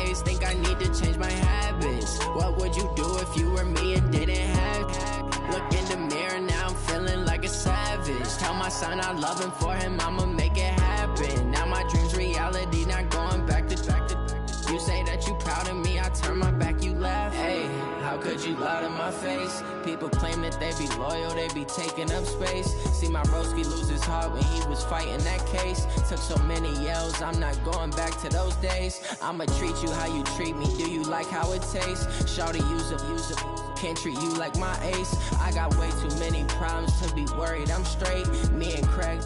ways. Think I need to change my habits. What would you do if you were me and didn't have? Look in the mirror, now I'm feeling like a savage. Tell my son I love him, for him I'ma make it happen. Now my dream's reality, not going back to. You say that you proud of me, I turn my back, you laugh. Hey, how could you lie to my face? People claim that they be loyal, they be taking up space. See my broski lose his heart when he was fighting that case. Took so many yells, I'm not going back to those days. I'ma treat you how you treat me, do you like how it tastes? Shawty, use up, can't treat you like my ace. I got way too many problems to be worried, I'm straight. Me and Craig.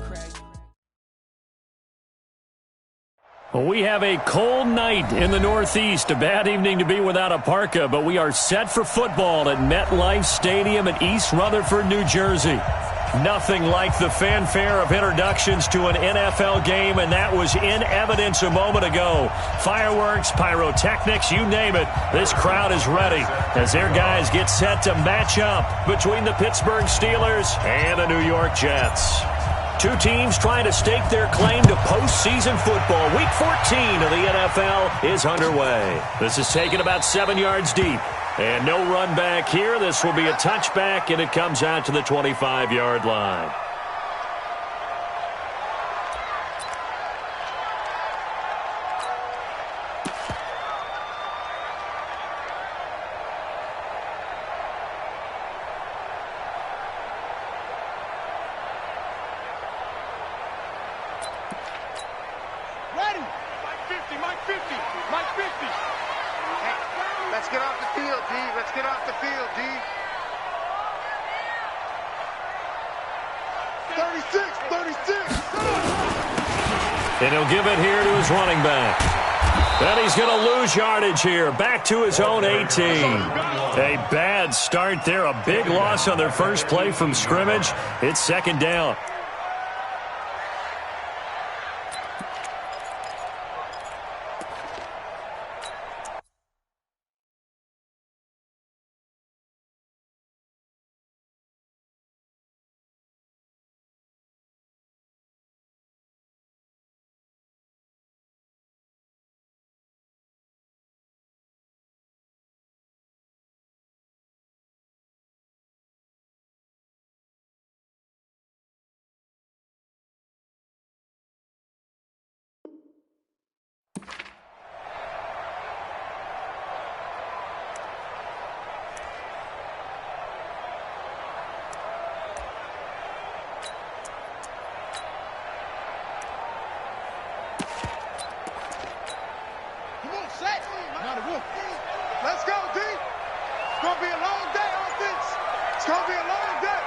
Well, we have a cold night in the Northeast. A bad evening to be without a parka, but we are set for football at MetLife Stadium in East Rutherford, New Jersey. Nothing like the fanfare of introductions to an NFL game, and that was in evidence a moment ago. Fireworks, pyrotechnics, you name it. This crowd is ready as their guys get set to match up between the Pittsburgh Steelers and the New York Jets. Two teams trying to stake their claim to postseason football. Week 14 of the NFL is underway. This is taken about 7 yards deep. And no run back here. This will be a touchback, and it comes out to the 25-yard line. And he'll give it here to his running back. And he's going to lose yardage here. Back to his own 18. A bad start there. A big loss on their first play from scrimmage. It's second down. Let's go, D. It's going to be a long day, offense. It's going to be a long day.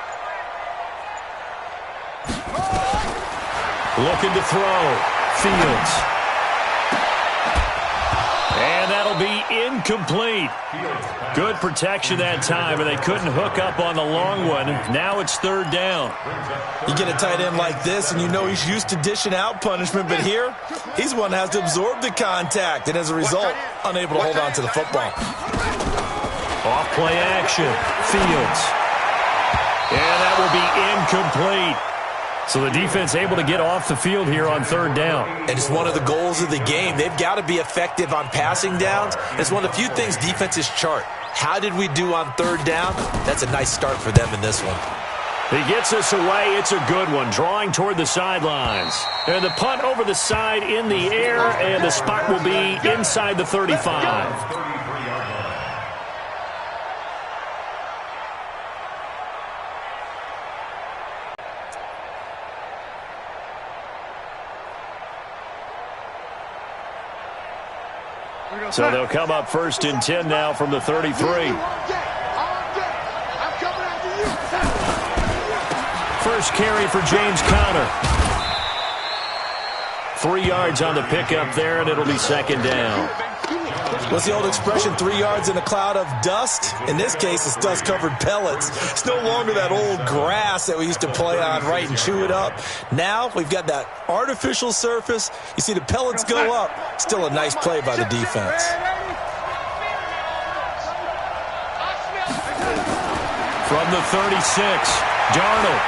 Looking to throw. Fields. And that'll be incomplete. Good protection that time, and they couldn't hook up on the long one. Now it's third down. You get a tight end like this, and you know he's used to dishing out punishment, but here, he's one that has to absorb the contact, and as a result, unable to hold on to the football. Off play action. Fields. And that will be incomplete. So the defense able to get off the field here on third down. And it's one of the goals of the game. They've got to be effective on passing downs. It's one of the few things defenses chart. How did we do on third down? That's a nice start for them in this one. He gets us away. It's a good one. Drawing toward the sidelines. And the punt over the side in the air, and the spot will be inside the 35. So they'll come up first and 10 now from the 33. First carry for James Conner. 3 yards on the pickup there, and it'll be second down. What's the old expression, 3 yards in a cloud of dust? In this case, it's dust-covered pellets. It's no longer that old grass that we used to play on, right, and chew it up. Now we've got that artificial surface. You see the pellets go up. Still a nice play by the defense. From the 36, Darnold.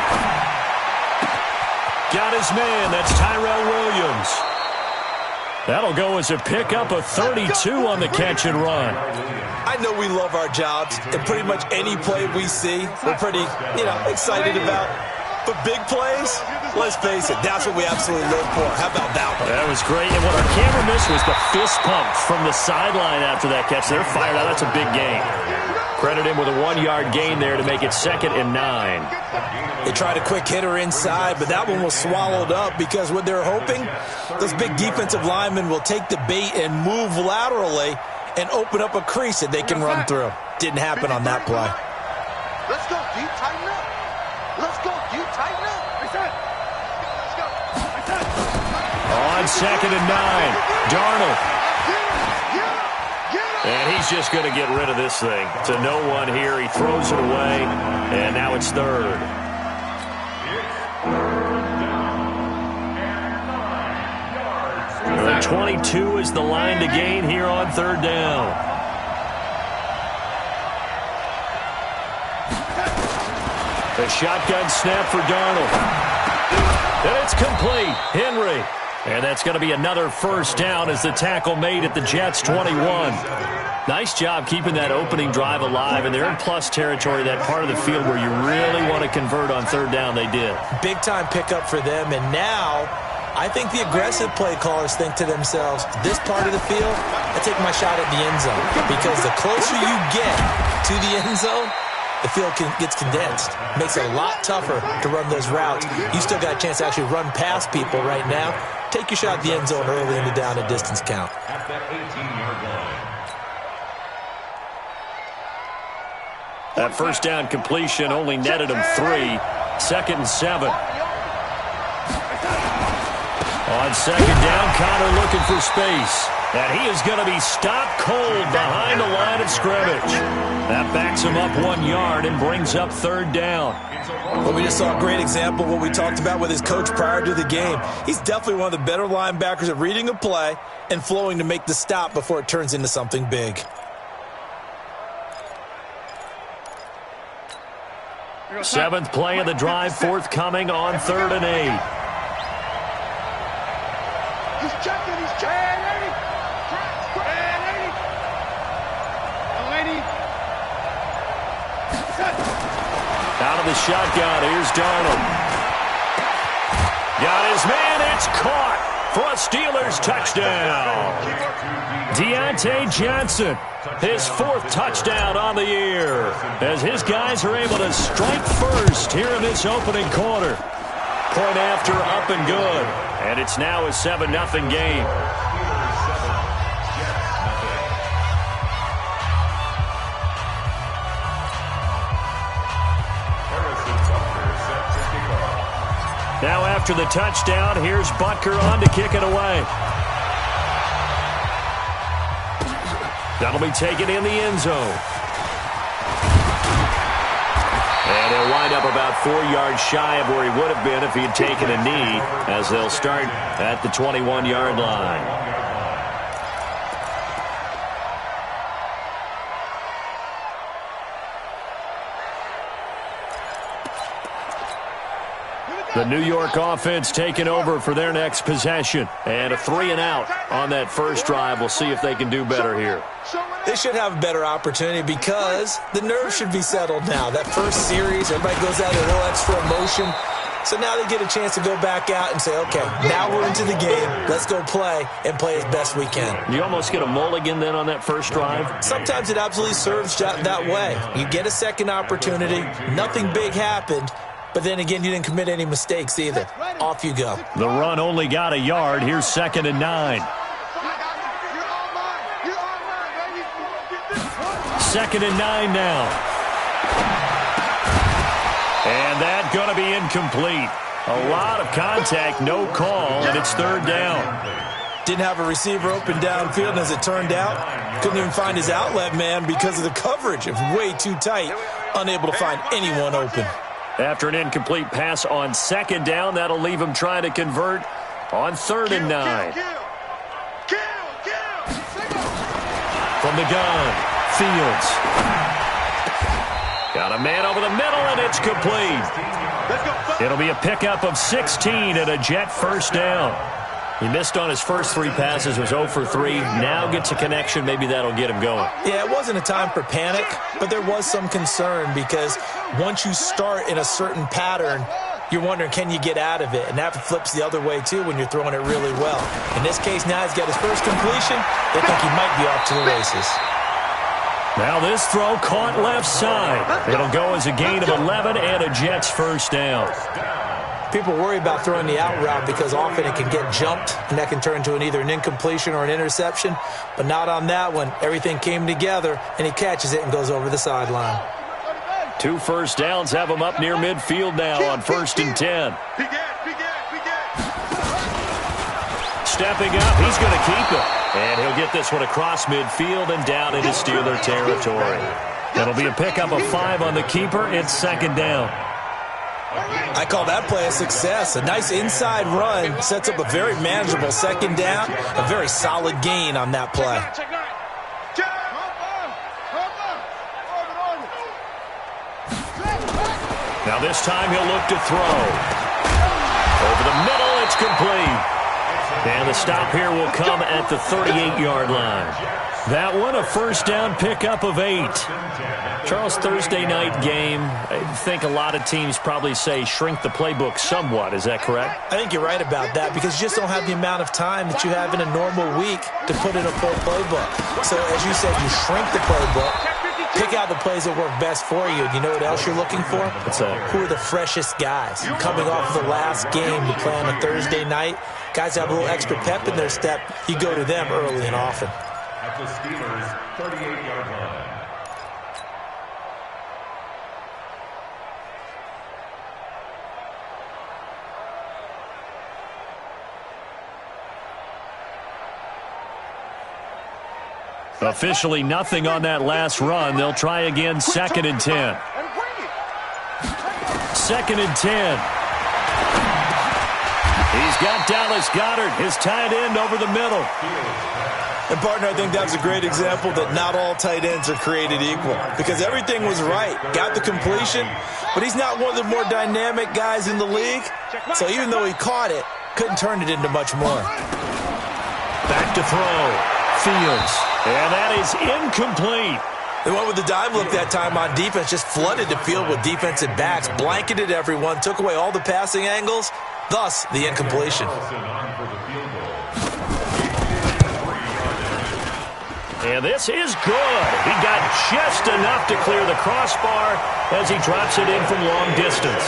Got his man. That's Tyrell Williams. That'll go as a pickup of 32 on the catch and run. I know we love our jobs, and pretty much any play we see, we're pretty, excited about. But big plays, let's face it, that's what we absolutely live for. How about that one? That was great, and what our camera missed was the fist pump from the sideline after that catch. They're fired out. That's a big gain. Credit him with a 1-yard gain there to make it 2nd and 9. They tried a quick hitter inside, but that one was swallowed up because what they're hoping, those big defensive linemen will take the bait and move laterally and open up a crease that they can run through. Didn't happen on that play. Let's go, D. Tighten up. Let's go, D. Tighten up. Let's go. On 2nd and 9, Darnold. And he's just going to get rid of this thing. To no one here. He throws it away, and now it's 3rd. The 22 is the line to gain here on 3rd down. The shotgun snap for Darnold. And it's complete. Henry. And that's going to be another 1st down as the tackle made at the Jets' 21. Nice job keeping that opening drive alive, and they're in plus territory, that part of the field where you really want to convert on 3rd down. They did. Big-time pickup for them, and now I think the aggressive play callers think to themselves, this part of the field, I take my shot at the end zone, because the closer you get to the end zone, the field gets condensed. Makes it a lot tougher to run those routes. You still got a chance to actually run past people right now. Take your shot at the end zone early in the down and distance count. At that 18-yard line. That 1st down completion only netted him 3. 2nd and 7. On 2nd down, Connor looking for space. And he is going to be stopped cold behind the line of scrimmage. That backs him up 1 yard and brings up 3rd down. Well, we just saw a great example of what we talked about with his coach prior to the game. He's definitely one of the better linebackers at reading a play and flowing to make the stop before it turns into something big. 7th play of the drive forthcoming on 3rd and 8. He's checking. Out of the shotgun, here's Darnold. Got his man, it's caught for a Steelers touchdown. Deontay Johnson, his 4th touchdown on the year, as his guys are able to strike first here in this opening quarter. Point after, up and good, and it's now a 7-0 game. Now after the touchdown, here's Butker on to kick it away. That'll be taken in the end zone. And he'll wind up about 4 yards shy of where he would have been if he had taken a knee, as they'll start at the 21-yard line. The New York offense taking over for their next possession. And a 3 and out on that first drive. We'll see if they can do better here. They should have a better opportunity because the nerves should be settled now. That first series, everybody goes out a little extra emotion. So now they get a chance to go back out and say, okay, now we're into the game. Let's go play and play as best we can. You almost get a mulligan then on that first drive? Sometimes it absolutely serves that way. You get a second opportunity. Nothing big happened. But then again, you didn't commit any mistakes either. Off you go. The run only got a yard. Here's 2nd and 9. 2nd and 9 now. And that going to be incomplete. A lot of contact, no call, and it's 3rd down. Didn't have a receiver open downfield, and as it turned out, couldn't even find his outlet man because of the coverage. It was way too tight, unable to find anyone open. After an incomplete pass on 2nd down, that'll leave him trying to convert on 3rd and 9. From the gun, Fields. Got a man over the middle, and it's complete. It'll be a pickup of 16 and a Jet 1st down. He missed on his first 3 passes, was 0 for 3. Now gets a connection. Maybe that'll get him going. Yeah, it wasn't a time for panic, but there was some concern because once you start in a certain pattern, you're wondering, can you get out of it? And that flips the other way, too, when you're throwing it really well. In this case, now he's got his first completion. They think he might be off to the races. Now this throw caught left side. It'll go as a gain of 11 and a Jets first down. People worry about throwing the out route because often it can get jumped, and that can turn into either an incompletion or an interception. But not on that one. Everything came together, and he catches it and goes over the sideline. 2 first downs have him up near midfield now on 1st and 10. Stepping up, he's going to keep it. And he'll get this one across midfield and down into Steeler territory. That'll be a pickup of 5 on the keeper. It's 2nd down. I call that play a success. A nice inside run sets up a very manageable 2nd down. A very solid gain on that play. Now this time he'll look to throw. Over the middle, it's complete. And the stop here will come at the 38-yard line. That one, a first down pickup of 8. Charles, Thursday night game, I think a lot of teams probably say shrink the playbook somewhat. Is that correct? I think you're right about that because you just don't have the amount of time that you have in a normal week to put in a full playbook. So, as you said, you shrink the playbook, pick out the plays that work best for you. And you know what else you're looking for? What's that? Who are the freshest guys? Coming off of the last game to play on a Thursday night, guys have a little extra pep in their step. You go to them early and often. At the Steelers' 38-yard line. Officially nothing on that last run. They'll try again, 2nd and 10. 2nd and 10. He's got Dallas Goedert, his tight end, over the middle. And, partner, I think that's a great example that not all tight ends are created equal because everything was right. Got the completion, but he's not one of the more dynamic guys in the league. So even though he caught it, couldn't turn it into much more. Back to throw. Fields. And that is incomplete. They went with the dime look that time on defense, just flooded the field with defensive backs, blanketed everyone, took away all the passing angles, thus the incompletion. And this is good. He got just enough to clear the crossbar as he drops it in from long distance.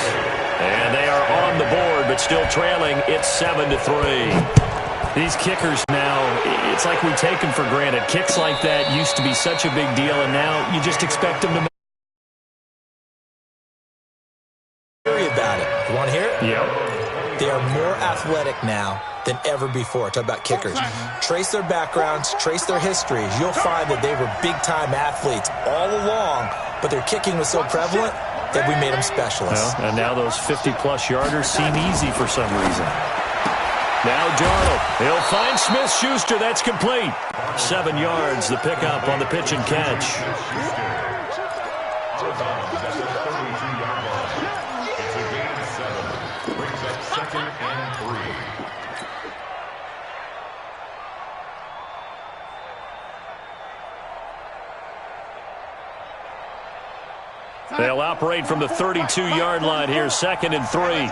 And they are on the board, but still trailing. It's 7-3. These kickers now, it's like we take them for granted. Kicks like that used to be such a big deal, and now you just expect them to make. Worry about it. You want to hear it? Yeah. They are more athletic now than ever before. Talk about kickers. Trace their backgrounds, trace their histories. You'll find that they were big-time athletes all along, but their kicking was so prevalent that we made them specialists. Well, and now those 50-plus yarders seem easy for some reason. Now Darnold. He'll find Smith-Schuster. That's complete. 7 yards, the pickup on the pitch and catch. They'll operate from the 32-yard line here, 2nd and 3.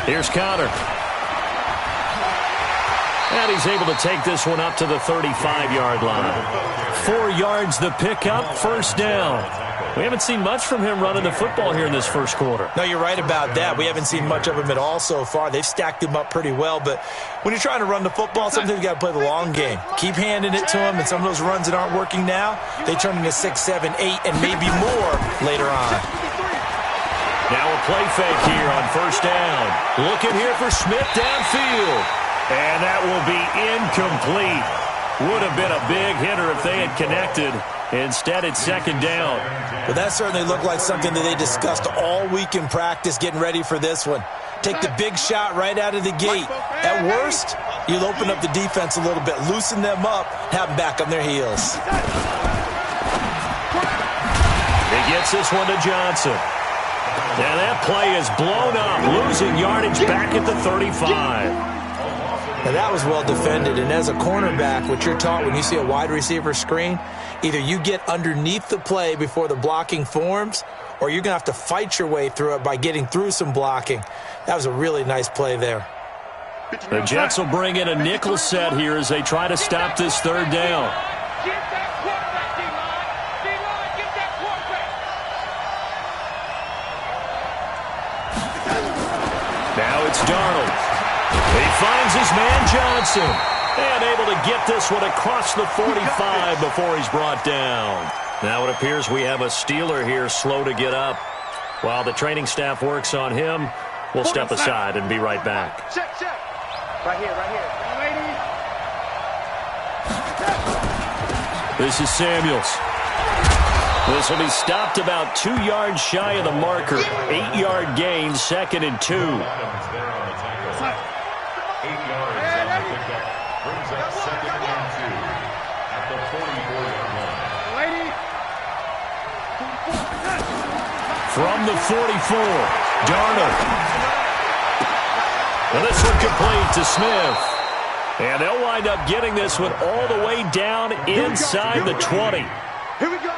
Here's Conner. And he's able to take this one up to the 35-yard line. 4 yards the pickup, first down. We haven't seen much from him running the football here in this first quarter. No, you're right about that. We haven't seen much of him at all so far. They've stacked him up pretty well, but when you're trying to run the football, sometimes you got to play the long game. Keep handing it to him, and some of those runs that aren't working now, they turn into 6, 7, 8, and maybe more later on. Now a play fake here on first down. Looking here for Smith downfield. And that will be incomplete. Would have been a big hitter if they had connected. Instead, it's 2nd down. Well, that certainly looked like something that they discussed all week in practice getting ready for this one. Take the big shot right out of the gate. At worst, you'll open up the defense a little bit, loosen them up, have them back on their heels. He gets gets this one to Johnson. And that play is blown up, losing yardage back at the 35. Now that was well defended, and as a cornerback, what you're taught when you see a wide receiver screen, either you get underneath the play before the blocking forms, or you're going to have to fight your way through it by getting through some blocking. That was a really nice play there. The Jets will bring in a nickel set here as they try to stop this third down. Now it's Darnold. He finds his man Johnson. And able to get this one across the 45 before he's brought down. Now it appears we have a Steeler here slow to get up. While the training staff works on him, we'll step aside and be right back. Check. Right here. This is Samuels. This will be stopped about 2 yards shy of the marker. 8-yard gain, 2nd and 2. 8 yards on the pickup. Brings up 2nd and 2 at the 44-yard line. From the 44, Darnold. And this one complete to Smith. And they'll wind up getting this one all the way down inside the 20. Here we go.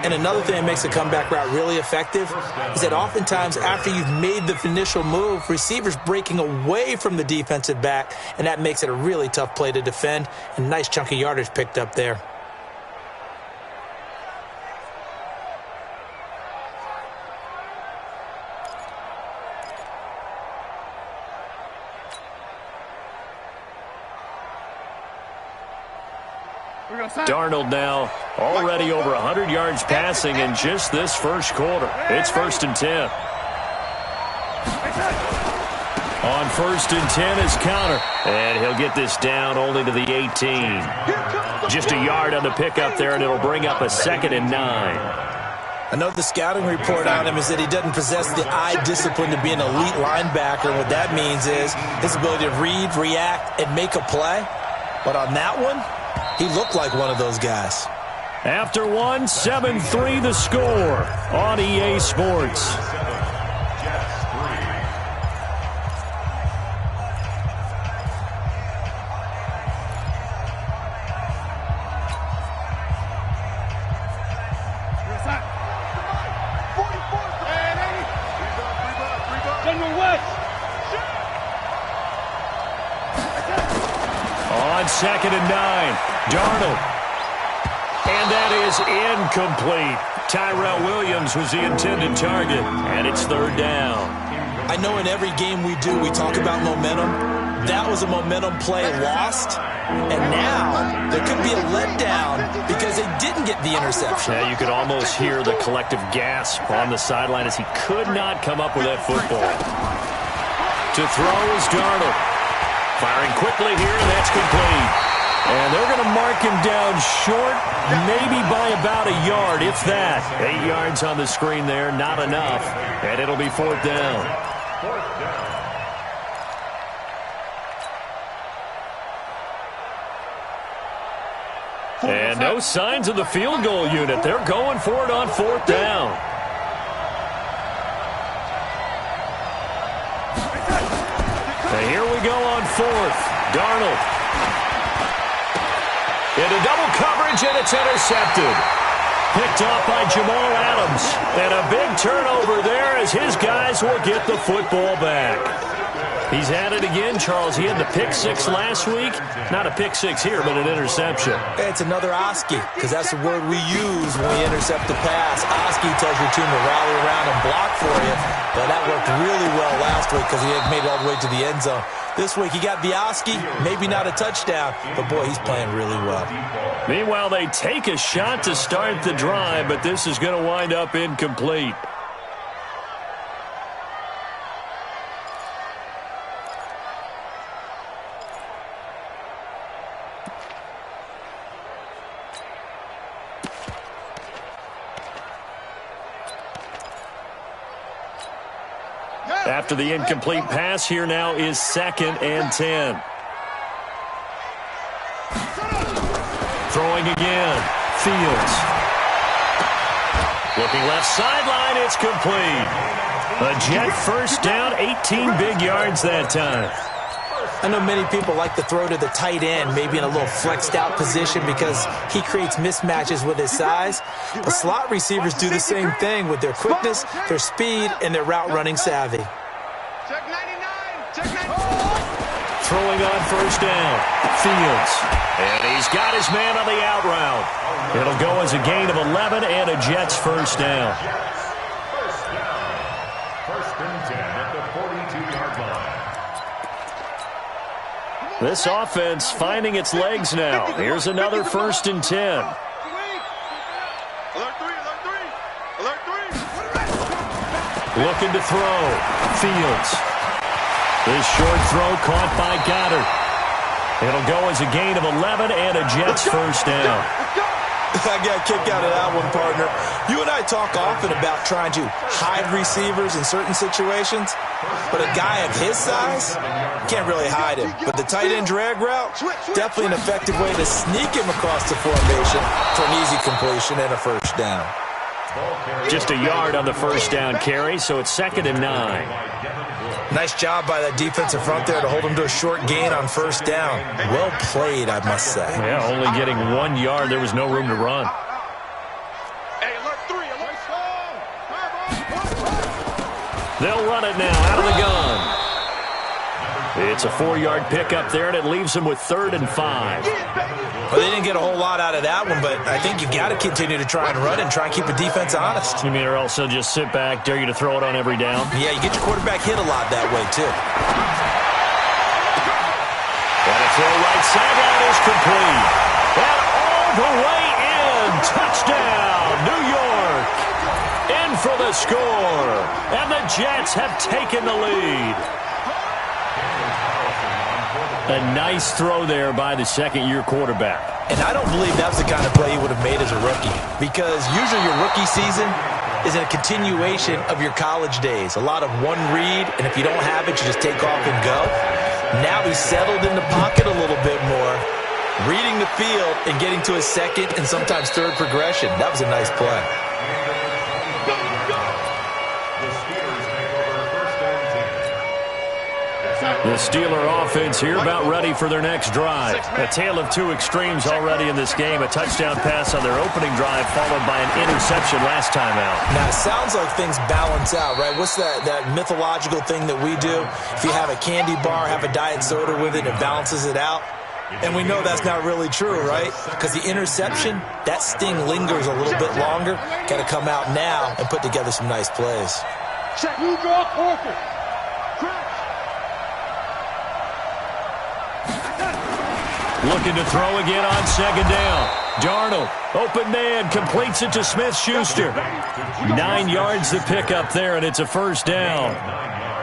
And another thing that makes the comeback route really effective is that oftentimes after you've made the initial move, receivers breaking away from the defensive back, and that makes it a really tough play to defend. And a nice chunk of yardage picked up there. Darnold now already over 100 yards passing in just this first quarter. It's 1st and 10. On 1st and 10 is Counter. And he'll get this down only to the 18. Just a yard on the pickup there, and it'll bring up a 2nd and 9. I know the scouting report on him is that he doesn't possess the eye discipline to be an elite linebacker. And what that means is his ability to read, react, and make a play. But on that one, he looked like one of those guys. After 1, 7-3 the score on EA Sports. On 2nd and 9, Darnold. And that is incomplete. Tyrell Williams was the intended target, and it's 3rd down. I know in every game we do, we talk about momentum. That was a momentum play lost, and now there could be a letdown because they didn't get the interception. Yeah, you could almost hear the collective gasp on the sideline as he could not come up with that football. To throw is Darnold. Firing quickly here, and that's complete. And they're going to mark him down short, maybe by about a yard, if that. 8 yards on the screen there, not enough. And it'll be 4th down. And no signs of the field goal unit. They're going for it on 4th down. And here we go on 4th. Darnold. Into double coverage, and it's intercepted. Picked off by Jamal Adams. And a big turnover there as his guys will get the football back. He's had it again, Charles. He had the pick 6 last week. Not a pick 6 here, but an interception. It's another Oski, because that's the word we use when we intercept the pass. Oski tells your team to rally around and block for you. But that worked really well last week because he had made it all the way to the end zone. This week he got the Oski, maybe not a touchdown, but boy, he's playing really well. Meanwhile, they take a shot to start the drive, but this is going to wind up incomplete. After the incomplete pass, here now is 2nd and 10. Throwing again. Fields. Looking left sideline, it's complete. A Jet first down, 18 big yards that time. I know many people like to throw to the tight end, maybe in a little flexed out position because he creates mismatches with his size. But slot receivers do the same thing with their quickness, their speed, and their route running savvy. Check 99. Check 99. Throwing on first down, Fields. And he's got his man on the out route. It'll go as a gain of 11 and a Jets first down. First and 10 at the 42-yard line. This offense finding its legs now. Here's another first and 10. Alert 3. Alert 3. Looking to throw. Fields. This short throw caught by Goddard. It'll go as a gain of 11 and a Jets first down. I got a kick out of that one, partner. You and I talk often about trying to hide receivers in certain situations, but a guy of his size can't really hide him. But the tight end drag route, definitely an effective way to sneak him across the formation for an easy completion and a first down. Just a yard on the first down carry, so it's 2nd and 9. Nice job by that defensive front there to hold him to a short gain on first down. Well played, I must say. Yeah, only getting 1 yard. There was no room to run. Hey, alert 3. They'll run it now out of the gun. It's a 4-yard pickup there, and it leaves them with 3rd and 5. Well, they didn't get a whole lot out of that one, but I think you got to continue to try and run and try and keep the defense honest. You mean, or else they'll just sit back, dare you to throw it on every down? Yeah, you get your quarterback hit a lot that way, too. And a throw right sideline is complete. And all the way in. Touchdown, New York. In for the score. And the Jets have taken the lead. A nice throw there by the second-year quarterback. And I don't believe that was the kind of play he would have made as a rookie, because usually your rookie season is a continuation of your college days. A lot of one read, and if you don't have it, you just take off and go. Now he's settled in the pocket a little bit more, reading the field and getting to his second and sometimes third progression. That was a nice play. The Steeler offense here about ready for their next drive. A tale of two extremes already in this game. A touchdown pass on their opening drive followed by an interception last time out. Now, it sounds like things balance out, right? What's that mythological thing that we do? If you have a candy bar, have a diet soda with it, it balances it out. And we know that's not really true, right? Because the interception, that sting lingers a little bit longer. Got to come out now and put together some nice plays. Check. You draw Parker. Looking to throw again on second down. Darnold, open man, completes it to Smith-Schuster. 9 yards to pick up there, and it's a first down.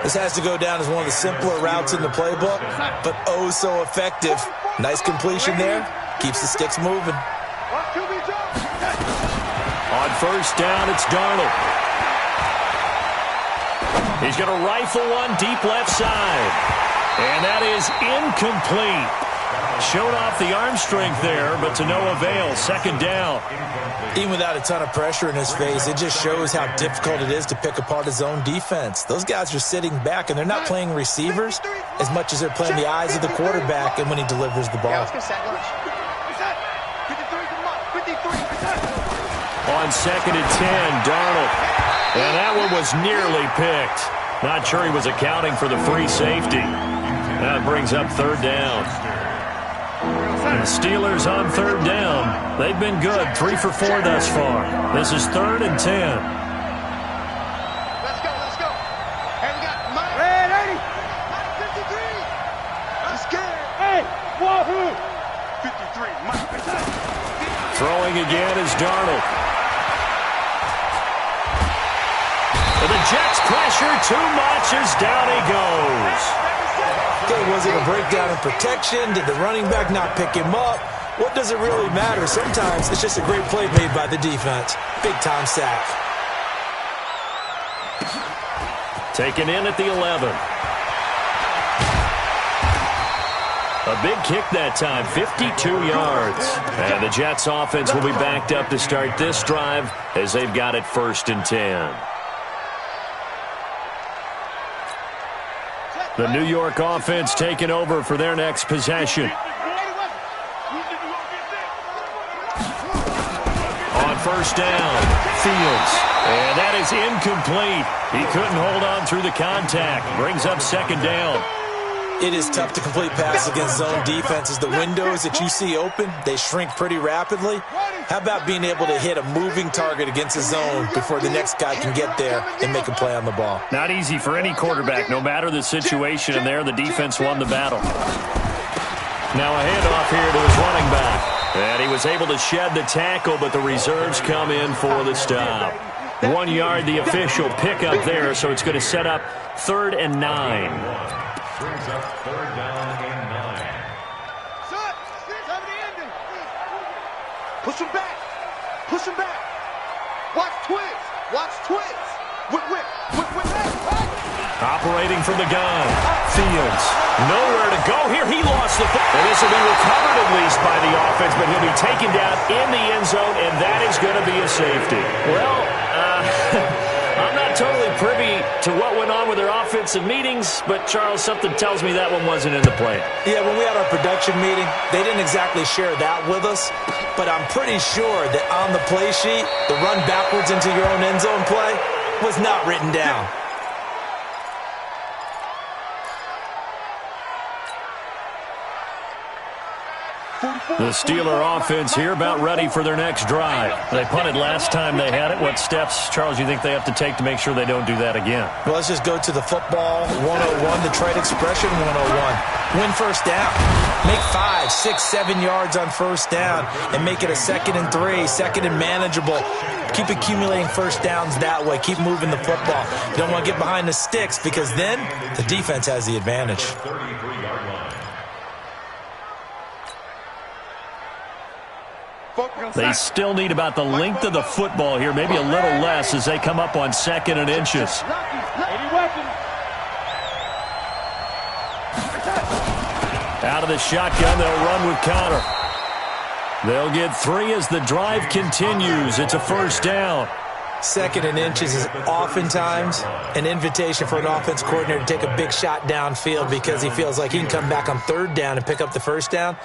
This has to go down as one of the simpler routes in the playbook, but oh so effective. Nice completion there. Keeps the sticks moving. On first down, it's Darnold. He's going to rifle one deep left side. And that is incomplete. Showed off the arm strength there, but to no avail. Second down. Even without a ton of pressure in his face, it just shows how difficult it is to pick apart his own defense. Those guys are sitting back, and they're not playing receivers as much as they're playing the eyes of the quarterback and when he delivers the ball. On second and 10, Darnold. And that one was nearly picked. Not sure he was accounting for the free safety. That brings up third down. And the Steelers on third down. They've been good, 3 for 4 thus far. This is 3rd and 10. Let's go. Hey, we got Mike. Red 80. Mike 53. I'm scared. Hey, Wahoo. 53. Mike 53. Throwing again is Darnold. And the Jets pressure too much as down he goes. Okay, was it a breakdown in protection? Did the running back not pick him up? What does it really matter? Sometimes it's just a great play made by the defense. Big-time sack. Taken in at the 11. A big kick that time, 52 yards. And the Jets offense will be backed up to start this drive as they've got it 1st and 10. The New York offense taking over for their next possession. On 1st down, Fields. And that is incomplete. He couldn't hold on through the contact. Brings up 2nd down. It is tough to complete passes against zone defenses. The windows that you see open, they shrink pretty rapidly. How about being able to hit a moving target against a zone before the next guy can get there and make a play on the ball? Not easy for any quarterback, no matter the situation, and there the defense won the battle. Now a handoff here to his running back. And he was able to shed the tackle, but the reserves come in for the stop. 1 yard, the official pickup there, so it's going to set up 3rd and 9. Brings up 3rd down and 9. Push him back. Push him back. Watch Twitch. Watch Twitch. Whip. Operating from the gun. Fields. Nowhere to go here. He lost the football. And this will be recovered at least by the offense, but he'll be taken down in the end zone, and that is going to be a safety. Well, I'm not totally privy to what went on with their offensive meetings, but, Charles, something tells me that one wasn't in the plan. Yeah, when we had our production meeting, they didn't exactly share that with us, but I'm pretty sure that on the play sheet, the run backwards into your own end zone play was not written down. The Steeler offense here about ready for their next drive. They punted last time they had it. What steps, Charles, you think they have to take to make sure they don't do that again? Well, let's just go to the football 101, Detroit expression 101. Win 1st down. Make 5, 6, 7 yards on 1st down and make it a 2nd and 3, 2nd and manageable. Keep accumulating 1st downs that way. Keep moving the football. You don't want to get behind the sticks because then the defense has the advantage. 33-yard line. They still need about the length of the football here, maybe a little less as they come up on 2nd and inches. Out of the shotgun, they'll run with Conner. They'll get 3 as the drive continues. It's a 1st down. 2nd and inches is oftentimes an invitation for an offense coordinator to take a big shot downfield because he feels like he can come back on 3rd down and pick up the 1st down.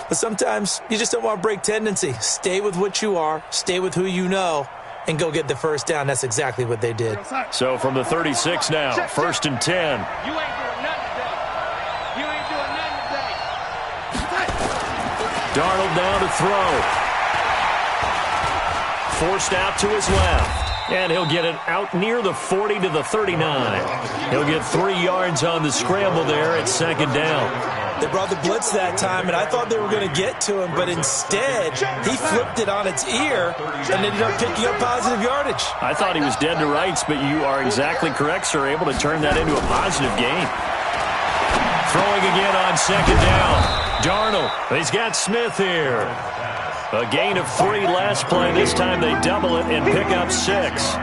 But sometimes you just don't want to break tendency. Stay with what you are, stay with who you know, and go get the 1st down. That's exactly what they did. So from the 36 now, 1st and 10. You ain't doing nothing today. You ain't doing nothing today. Darnold down to throw. Forced out to his left. And he'll get it out near the 40 to the 39. He'll get 3 yards on the scramble there at 2nd down. They brought the blitz that time, and I thought they were going to get to him, but instead he flipped it on its ear and ended up picking up positive yardage. I thought he was dead to rights, but you are exactly correct, sir, able to turn that into a positive gain. Throwing again on 2nd down. Darnold, he's got Smith here. A gain of 3 last play. This time they double it and pick up 6.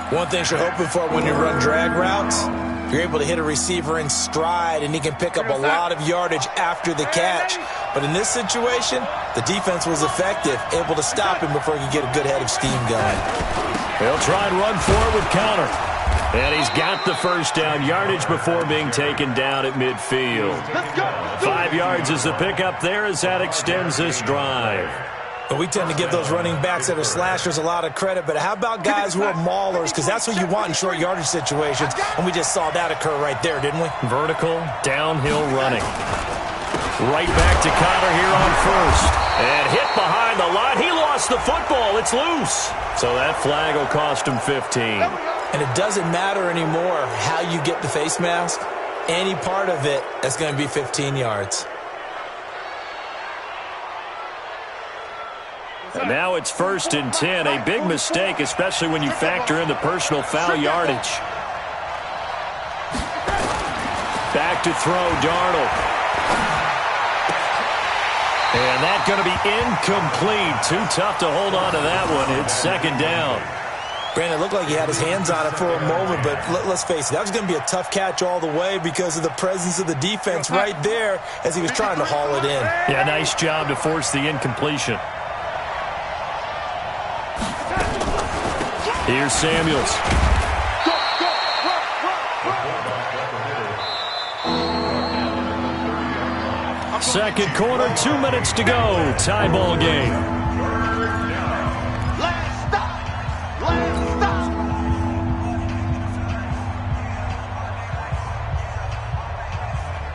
One thing you're hoping for when you run drag routes, you're able to hit a receiver in stride and he can pick up a lot of yardage after the catch. But in this situation, the defense was effective, able to stop him before he could get a good head of steam going. They'll try and run forward with Conner. And he's got the 1st down yardage before being taken down at midfield. 5 yards is the pickup there as that extends this drive. But we tend to give those running backs that are slashers a lot of credit. But how about guys who are maulers? Because that's what you want in short yardage situations. And we just saw that occur right there, didn't we? Vertical, downhill running. Right back to Conner here on 1st. And hit behind the line. He lost the football. It's loose. So that flag will cost him 15. And it doesn't matter anymore how you get the face mask. Any part of it is going to be 15 yards. And now it's 1st and 10. A big mistake, especially when you factor in the personal foul yardage. Back to throw, Darnold. And that's going to be incomplete. Too tough to hold on to that one. It's 2nd down. Brandon, it looked like he had his hands on it for a moment, but let's face it, that was going to be a tough catch all the way because of the presence of the defense right there as he was trying to haul it in. Yeah, nice job to force the incompletion. Here's Samuels. Second quarter, 2 minutes to go. Tie ball game. Last stop. Last stop.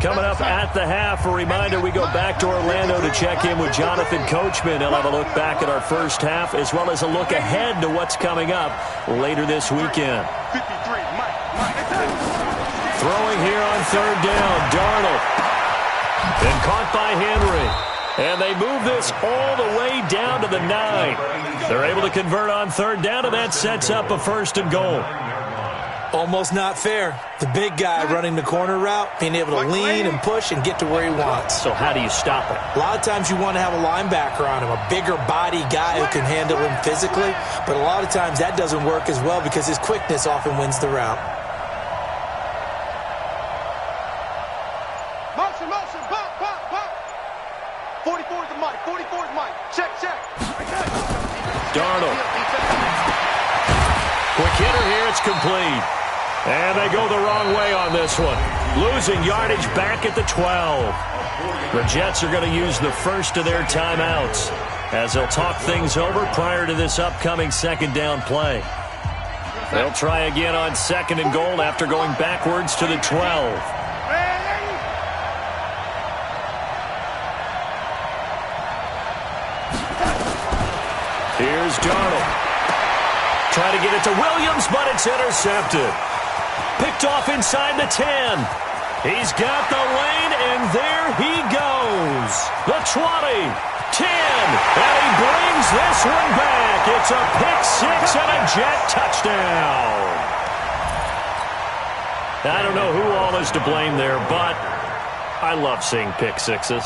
Coming up at the half, a reminder, we go back to Orlando to check in with Jonathan Coachman. He'll have a look back at our first half as well as a look ahead to what's coming up later this weekend. 53, Mike. Throwing here on third down, Darnold. And caught by Henry. And they move this all the way down to the 9. They're able to convert on third down, and that sets up a 1st and goal. Almost not fair. The big guy running the corner route, being able to lean and push and get to where he wants. So how do you stop it? A lot of times you want to have a linebacker on him, a bigger body guy who can handle him physically. But a lot of times that doesn't work as well because his quickness often wins the route. Motion, pop. 44 is the Mike, 44 is Mike. Check. Darnold. Quick hitter here, it's complete. And they go the wrong way on this one. Losing yardage back at the 12. The Jets are going to use the first of their timeouts as they'll talk things over prior to this upcoming 2nd down play. They'll try again on 2nd and goal after going backwards to the 12. Here's Darnold. Trying to get it to Williams, but it's intercepted. Picked off inside the 10. He's got the lane, and there he goes. The 20, 10, and he brings this one back. It's a pick-6 and a Jet touchdown. I don't know who all is to blame there, but I love seeing pick-6s.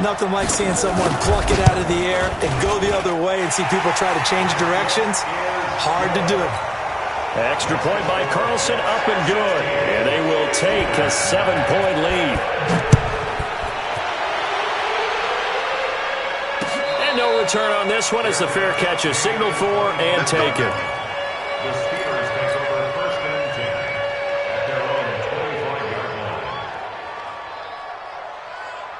Nothing like seeing someone pluck it out of the air and go the other way and see people try to change directions. Hard to do. Extra point by Carlson, up and good. And they will take a 7-point lead. And no return on this one as the fair catch is signaled for and taken. The Steelers take over 1st and 10 at their own 25-yard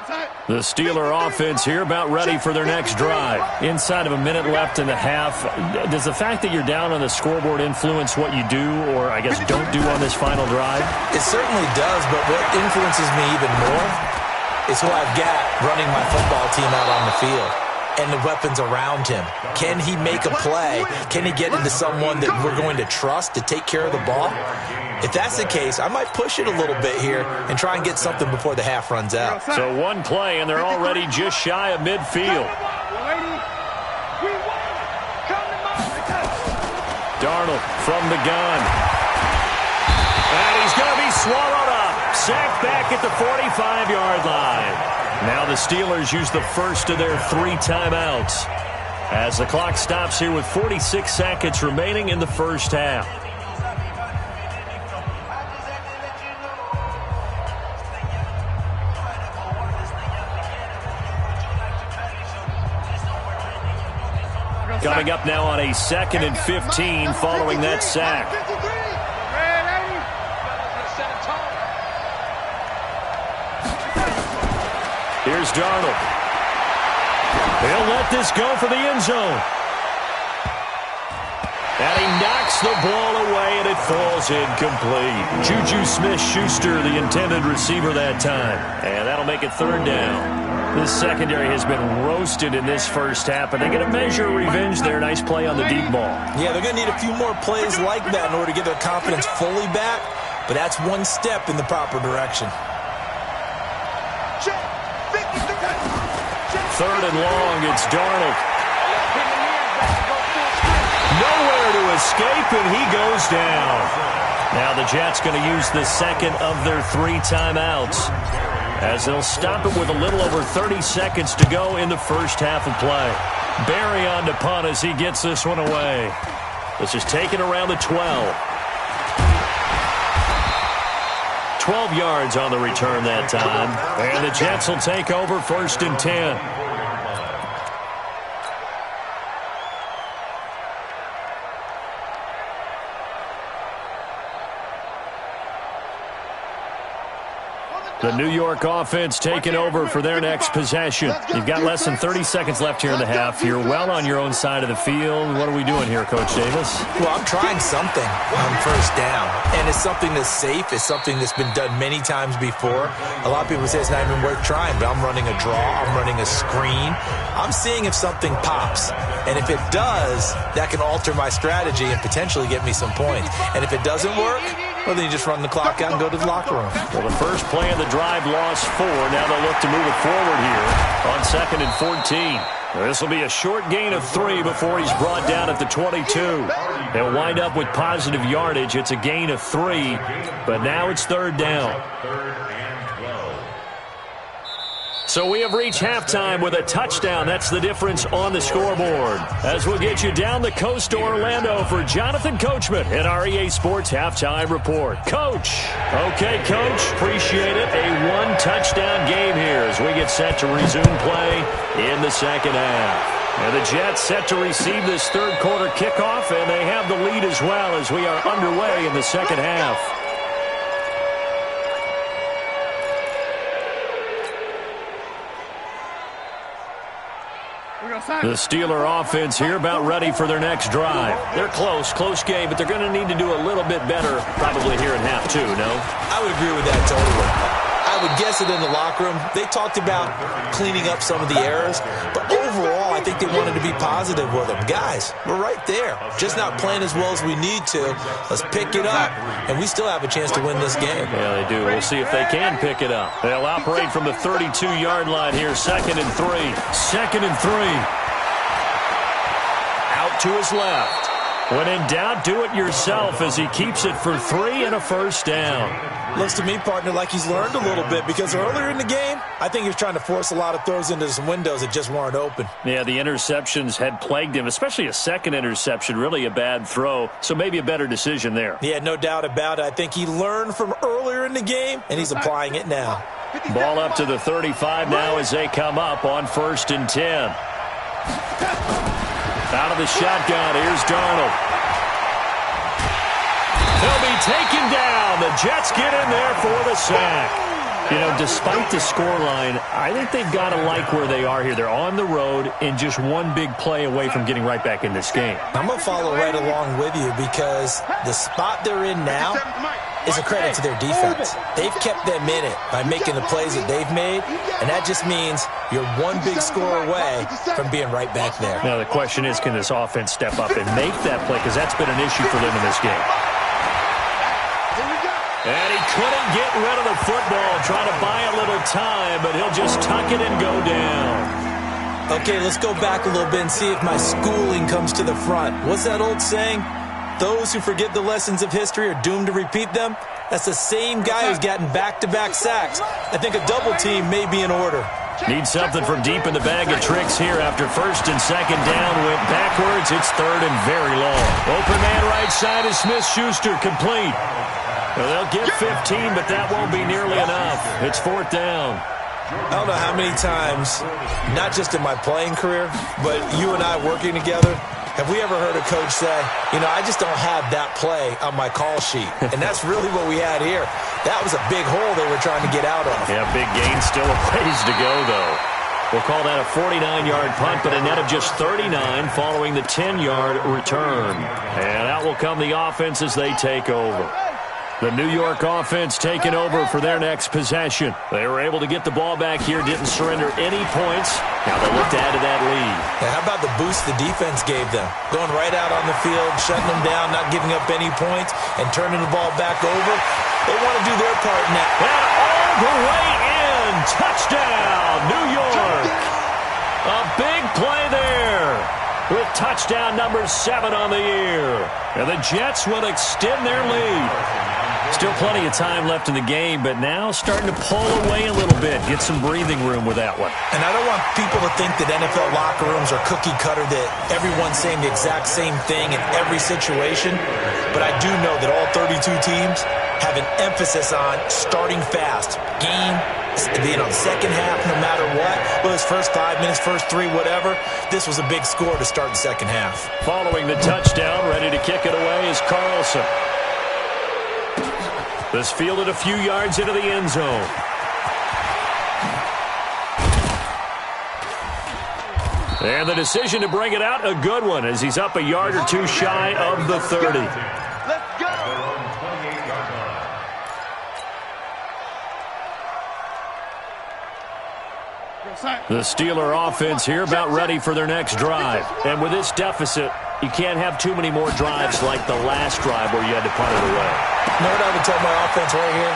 line. The Steeler offense here about ready for their next drive. Inside of a minute left in the half, does the fact that you're down on the scoreboard influence what you do or, I guess, don't do on this final drive? It certainly does, but what influences me even more is who I've got running my football team out on the field and the weapons around him. Can he make a play? Can he get into someone that we're going to trust to take care of the ball? If that's the case, I might push it a little bit here and try and get something before the half runs out. So one play, and they're already just shy of midfield. Darnold from the gun. And he's going to be swallowed up. Sacked back at the 45-yard line. Now the Steelers use the first of their 3 timeouts as the clock stops here with 46 seconds remaining in the first half. Coming up now on a 2nd and 15 following that sack. Here's Darnold. He'll let this go for the end zone. And he knocks the ball away, and it falls incomplete. Juju Smith-Schuster, the intended receiver that time. And that'll make it 3rd down. This secondary has been roasted in this first half, and they're going to measure revenge there. Nice play on the deep ball. Yeah, they're going to need a few more plays like that in order to get their confidence fully back, but that's one step in the proper direction. 3rd and long, it's Darnold. Nowhere to escape, and he goes down. Now the Jets going to use the second of their 3 timeouts as they'll stop it with a little over 30 seconds to go in the first half of play. Barry on to punt as he gets this one away. This is taken around the 12. 12 yards on the return that time. And the Jets will take over 1st and 10. The New York offense taking over for their next possession. You've got less than 30 seconds left here in the half. You're well on your own side of the field. What are we doing here, Coach Davis? Well, I'm trying something on 1st down, and it's something that's safe. It's something that's been done many times before. A lot of people say it's not even worth trying, but I'm running a draw. I'm running a screen. I'm seeing if something pops, and if it does, that can alter my strategy and potentially get me some points. And if it doesn't work, well, then you just run the clock out and go to the locker room. Well, the first play of the drive lost 4. Now they'll look to move it forward here on 2nd and 14. This will be a short gain of 3 before he's brought down at the 22. They'll wind up with positive yardage. It's a gain of 3, but now it's 3rd down. So we have reached halftime with a touchdown. That's the difference on the scoreboard. As we'll get you down the coast to Orlando for Jonathan Coachman in our EA Sports Halftime Report. Coach. Okay, Coach. Appreciate it. A 1-touchdown game here as we get set to resume play in the second half. And the Jets set to receive this third quarter kickoff, and they have the lead as well as we are underway in the second half. The Steeler offense here about ready for their next drive. They're close game, but they're going to need to do a little bit better probably here in half 2, no? I would agree with that totally. I would guess it in the locker room. They talked about cleaning up some of the errors, but overall I think they wanted to be positive with them. Guys, we're right there. Just not playing as well as we need to. Let's pick it up, and we still have a chance to win this game. Yeah, they do. We'll see if they can pick it up. They'll operate from the 32-yard line here, 2nd and 3. 2nd and 3. Out to his left. When in doubt, do it yourself as he keeps it for 3 and a first down. Looks to me, partner, like he's learned a little bit because earlier in the game, I think he was trying to force a lot of throws into some windows that just weren't open. Yeah, the interceptions had plagued him, especially a second interception, really a bad throw, so maybe a better decision there. Yeah, no doubt about it. I think he learned from earlier in the game, and he's applying it now. Ball up to the 35 now as they come up on 1st and 10. Out of the shotgun, here's Darnold. He'll be taken down. The Jets get in there for the sack. You know, despite the scoreline, I think they've got to like where they are here. They're on the road and just one big play away from getting right back in this game. I'm going to follow right along with you because the spot they're in now is a credit to their defense. They've kept them in it by making the plays that they've made, and that just means you're one big score away from being right back there. Now, the question is, can this offense step up and make that play? Because that's been an issue for them in this game. And he couldn't get rid of the football, trying to buy a little time, but he'll just tuck it and go down. Okay, let's go back a little bit and see if my schooling comes to the front. What's that old saying? Those who forget the lessons of history are doomed to repeat them. That's the same guy who's gotten back-to-back sacks. I think a double team may be in order. Need something from deep in the bag of tricks here after 1st and 2nd down. Went backwards. It's 3rd and very long. Open man right side is Smith-Schuster, complete. Well, they'll get 15, but that won't be nearly enough. It's 4th down. I don't know how many times, not just in my playing career, but you and I working together, have we ever heard a coach say, you know, I just don't have that play on my call sheet. And that's really what we had here. That was a big hole they were trying to get out of. Yeah, big gain, still a ways to go, though. We'll call that a 49-yard punt, but a net of just 39 following the 10-yard return. And out will come the offense as they take over. The New York offense taking over for their next possession. They were able to get the ball back here, didn't surrender any points. Now they look to add to that lead. And how about the boost the defense gave them? Going right out on the field, shutting them down, not giving up any points, and turning the ball back over. They want to do their part in that. And all the way in. Touchdown, New York. A big play there with touchdown number 7 on the year. And the Jets will extend their lead. Still plenty of time left in the game, but now starting to pull away a little bit. Get some breathing room with that one. And I don't want people to think that NFL locker rooms are cookie cutter, that everyone's saying the exact same thing in every situation. But I do know that all 32 teams have an emphasis on starting fast. Game, second half, no matter what. Well, it's first 5 minutes, first 3, whatever. This was a big score to start the second half. Following the touchdown, ready to kick it away is Carlson. This fielded a few yards into the end zone. And the decision to bring it out, a good one, as he's up a yard or two shy of the 30. Let's go. The Steeler offense here about ready for their next drive. And with this deficit, you can't have too many more drives like the last drive where you had to punt it away. You know what I would tell my offense right here?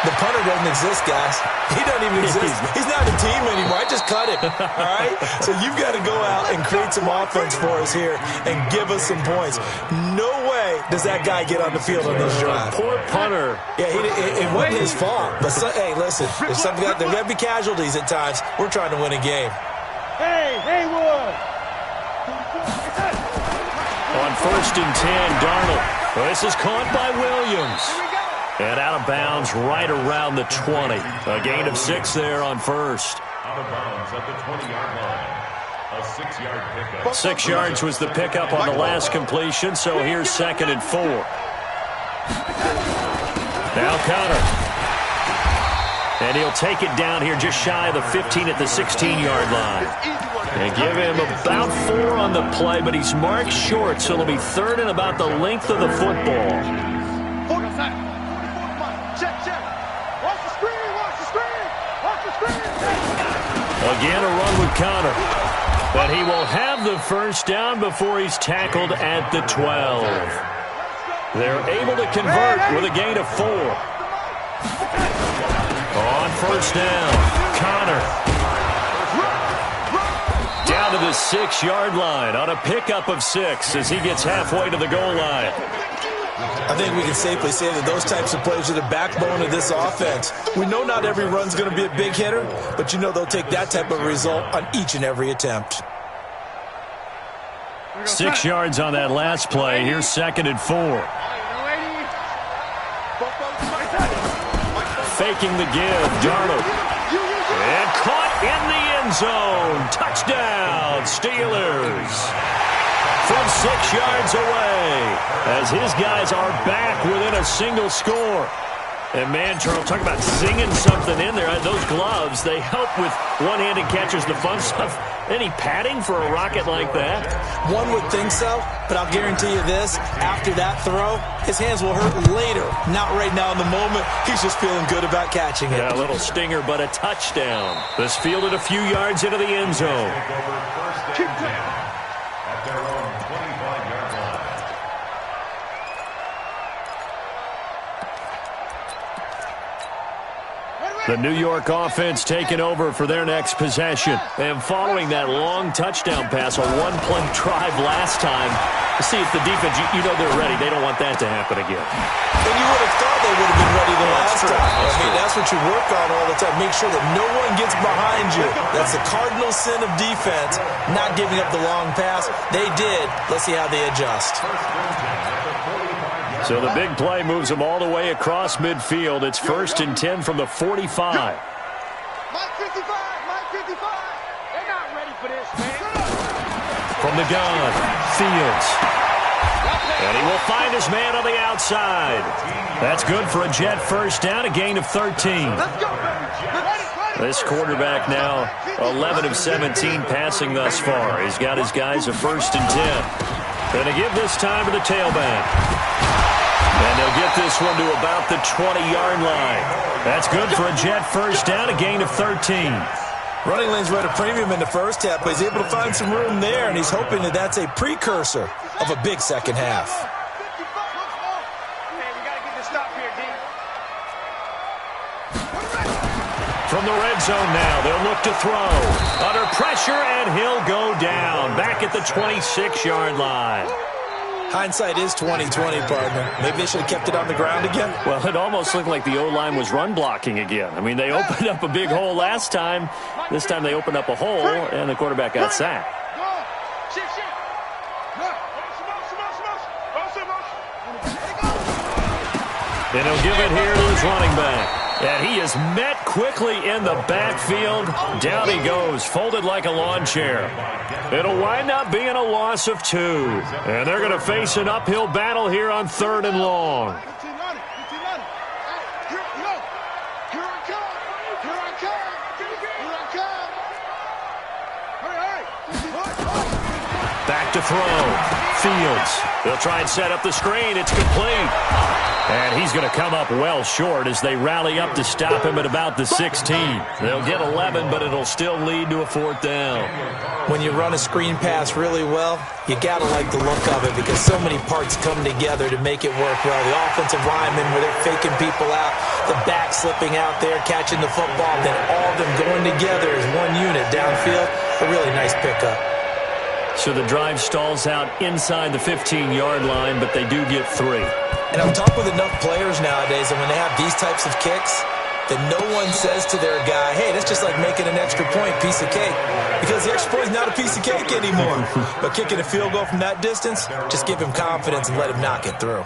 The punter doesn't exist, guys. He doesn't even exist. He's not a team anymore. I just cut him, all right? So you've got to go out and create some offense for us here and give us some points. No way does that guy get on the field on this drive. Poor punter. Yeah, it wasn't his fault. But, hey, listen, there's something there got to be casualties at times. We're trying to win a game. Hey, Haywood. On 1st and 10, Darnold. This is caught by Williams. And out of bounds right around the 20. A gain of 6 there on first. Out of bounds at the 20-yard line. A 6-yard pickup. 6 yards was the pickup on the last completion, so here's 2nd and 4. Now Conner. And he'll take it down here just shy of the 15 at the 16-yard line. And give him about 4 on the play, but he's marked short, so it'll be 3rd and about the length of the football. Again, a run with Conner. But he will have the first down before he's tackled at the 12. They're able to convert with a gain of 4. On 1st down, Conner. Down to the 6-yard line on a pickup of 6 as he gets halfway to the goal line. I think we can safely say that those types of plays are the backbone of this offense. We know not every run's going to be a big hitter, but you know they'll take that type of result on each and every attempt. 6 yards on that last play. Here's 2nd and 4. Faking the give, Darnold. And caught in the end zone. Touchdown, Steelers. From 6 yards away, as his guys are back within a single score. And man, Charles, talk about singing something in there. Those gloves, they help with one-handed catches, the fun stuff. Any padding for a rocket like that? One would think so, but I'll guarantee you this. After that throw, his hands will hurt later. Not right now in the moment. He's just feeling good about catching it. Yeah, a little stinger, but a touchdown. This fielded a few yards into the end zone. At their own 25-yard line. The New York offense taking over for their next possession. And following that long touchdown pass, a one-play drive last time, to see if the defense, you know they're ready. They don't want that to happen again. And you would have thought they would have been ready the last time. I mean, that's what you work on all the time. Make sure that no one gets behind you. That's the cardinal sin of defense, not giving up the long pass. They did. Let's see how they adjust. So the big play moves them all the way across midfield. It's 1st and 10 from the 45. Mike 55, Mike 55. They're not ready for this, man. From the gun, Fields. And he will find his man on the outside. That's good for a Jet first down, a gain of 13. Let's go, baby. This quarterback now 11 of 17 passing thus far. He's got his guys a 1st and 10. Going to give this time to the tailback. And they'll get this one to about the 20-yard line. That's good for a Jet first down, a gain of 13. Running lanes were at a premium in the first half, but he's able to find some room there, and he's hoping that that's a precursor of a big second half. Man, we got to get this stop here, D. From the red zone now, they'll look to throw. Under pressure, and he'll go down. Back at the 26-yard line. Hindsight is 20/20, partner. Maybe they should have kept it on the ground again. Well, it almost looked like the O-line was run blocking again. I mean, they opened up a big hole last time. This time they opened up a hole, and the quarterback got sacked. And he'll give it here to his running back. And he is met quickly in the backfield. Down he goes, folded like a lawn chair. It'll wind up being a loss of 2. And they're going to face an uphill battle here on 3rd and long. Back to throw. Fields. They'll try and set up the screen. It's complete. And he's going to come up well short as they rally up to stop him at about the 16. They'll get 11, but it'll still lead to a 4th down. When you run a screen pass really well, you got to like the look of it because so many parts come together to make it work well. The offensive linemen, where they're faking people out, the back slipping out there, catching the football, then all of them going together as one unit downfield. A really nice pickup. So the drive stalls out inside the 15-yard line, but they do get 3. And I've talked with enough players nowadays, and when they have these types of kicks, that no one says to their guy, hey, that's just like making an extra point, piece of cake. Because the extra point is not a piece of cake anymore. But kicking a field goal from that distance, just give him confidence and let him knock it through.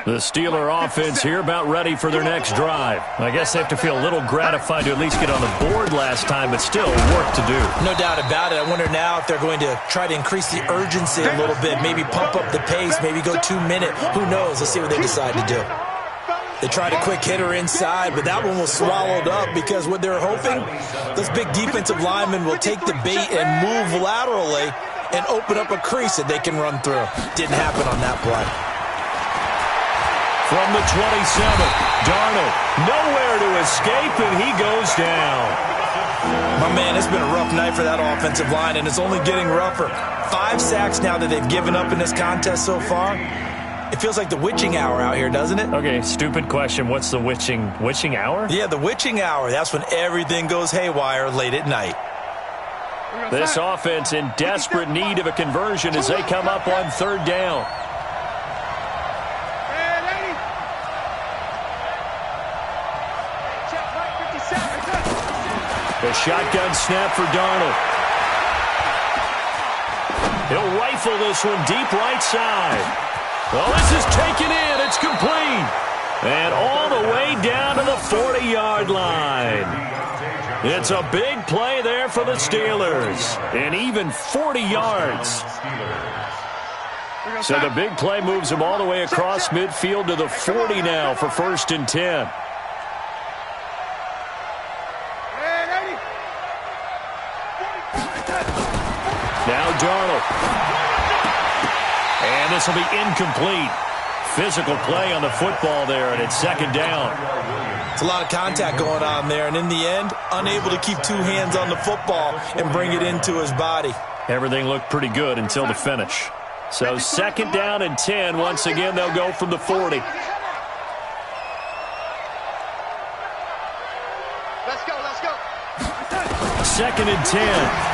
The Steeler offense here about ready for their next drive. I guess they have to feel a little gratified to at least get on the board last time, but still work to do. No doubt about it. I wonder now if they're going to try to increase the urgency a little bit, maybe pump up the pace, maybe go 2-minute. Who knows? Let's see what they decide to do. They tried a quick hitter inside, but that one was swallowed up because what they're hoping, those big defensive linemen will take the bait and move laterally and open up a crease that they can run through. Didn't happen on that play. From the 27, Darnold nowhere to escape, and he goes down. My man, it's been a rough night for that offensive line, and it's only getting rougher. 5 sacks now that they've given up in this contest so far. It feels like the witching hour out here, doesn't it? Okay, stupid question. What's the witching hour? Yeah, the witching hour. That's when everything goes haywire late at night. This offense in desperate need of a conversion as they come up on 3rd down. The shotgun snap for Darnold. He'll rifle this one deep right side. Well, this is taken in. It's complete. And all the way down to the 40-yard line. It's a big play there for the Steelers. And even 40 yards. So the big play moves them all the way across midfield to the 40 now for 1st and 10. Now Darnold. And this will be incomplete. Physical play on the football there, and it's 2nd down. It's a lot of contact going on there, and in the end, unable to keep 2 hands on the football and bring it into his body. Everything looked pretty good until the finish. So 2nd down and 10. Once again, they'll go from the 40. Let's go. 2nd and 10.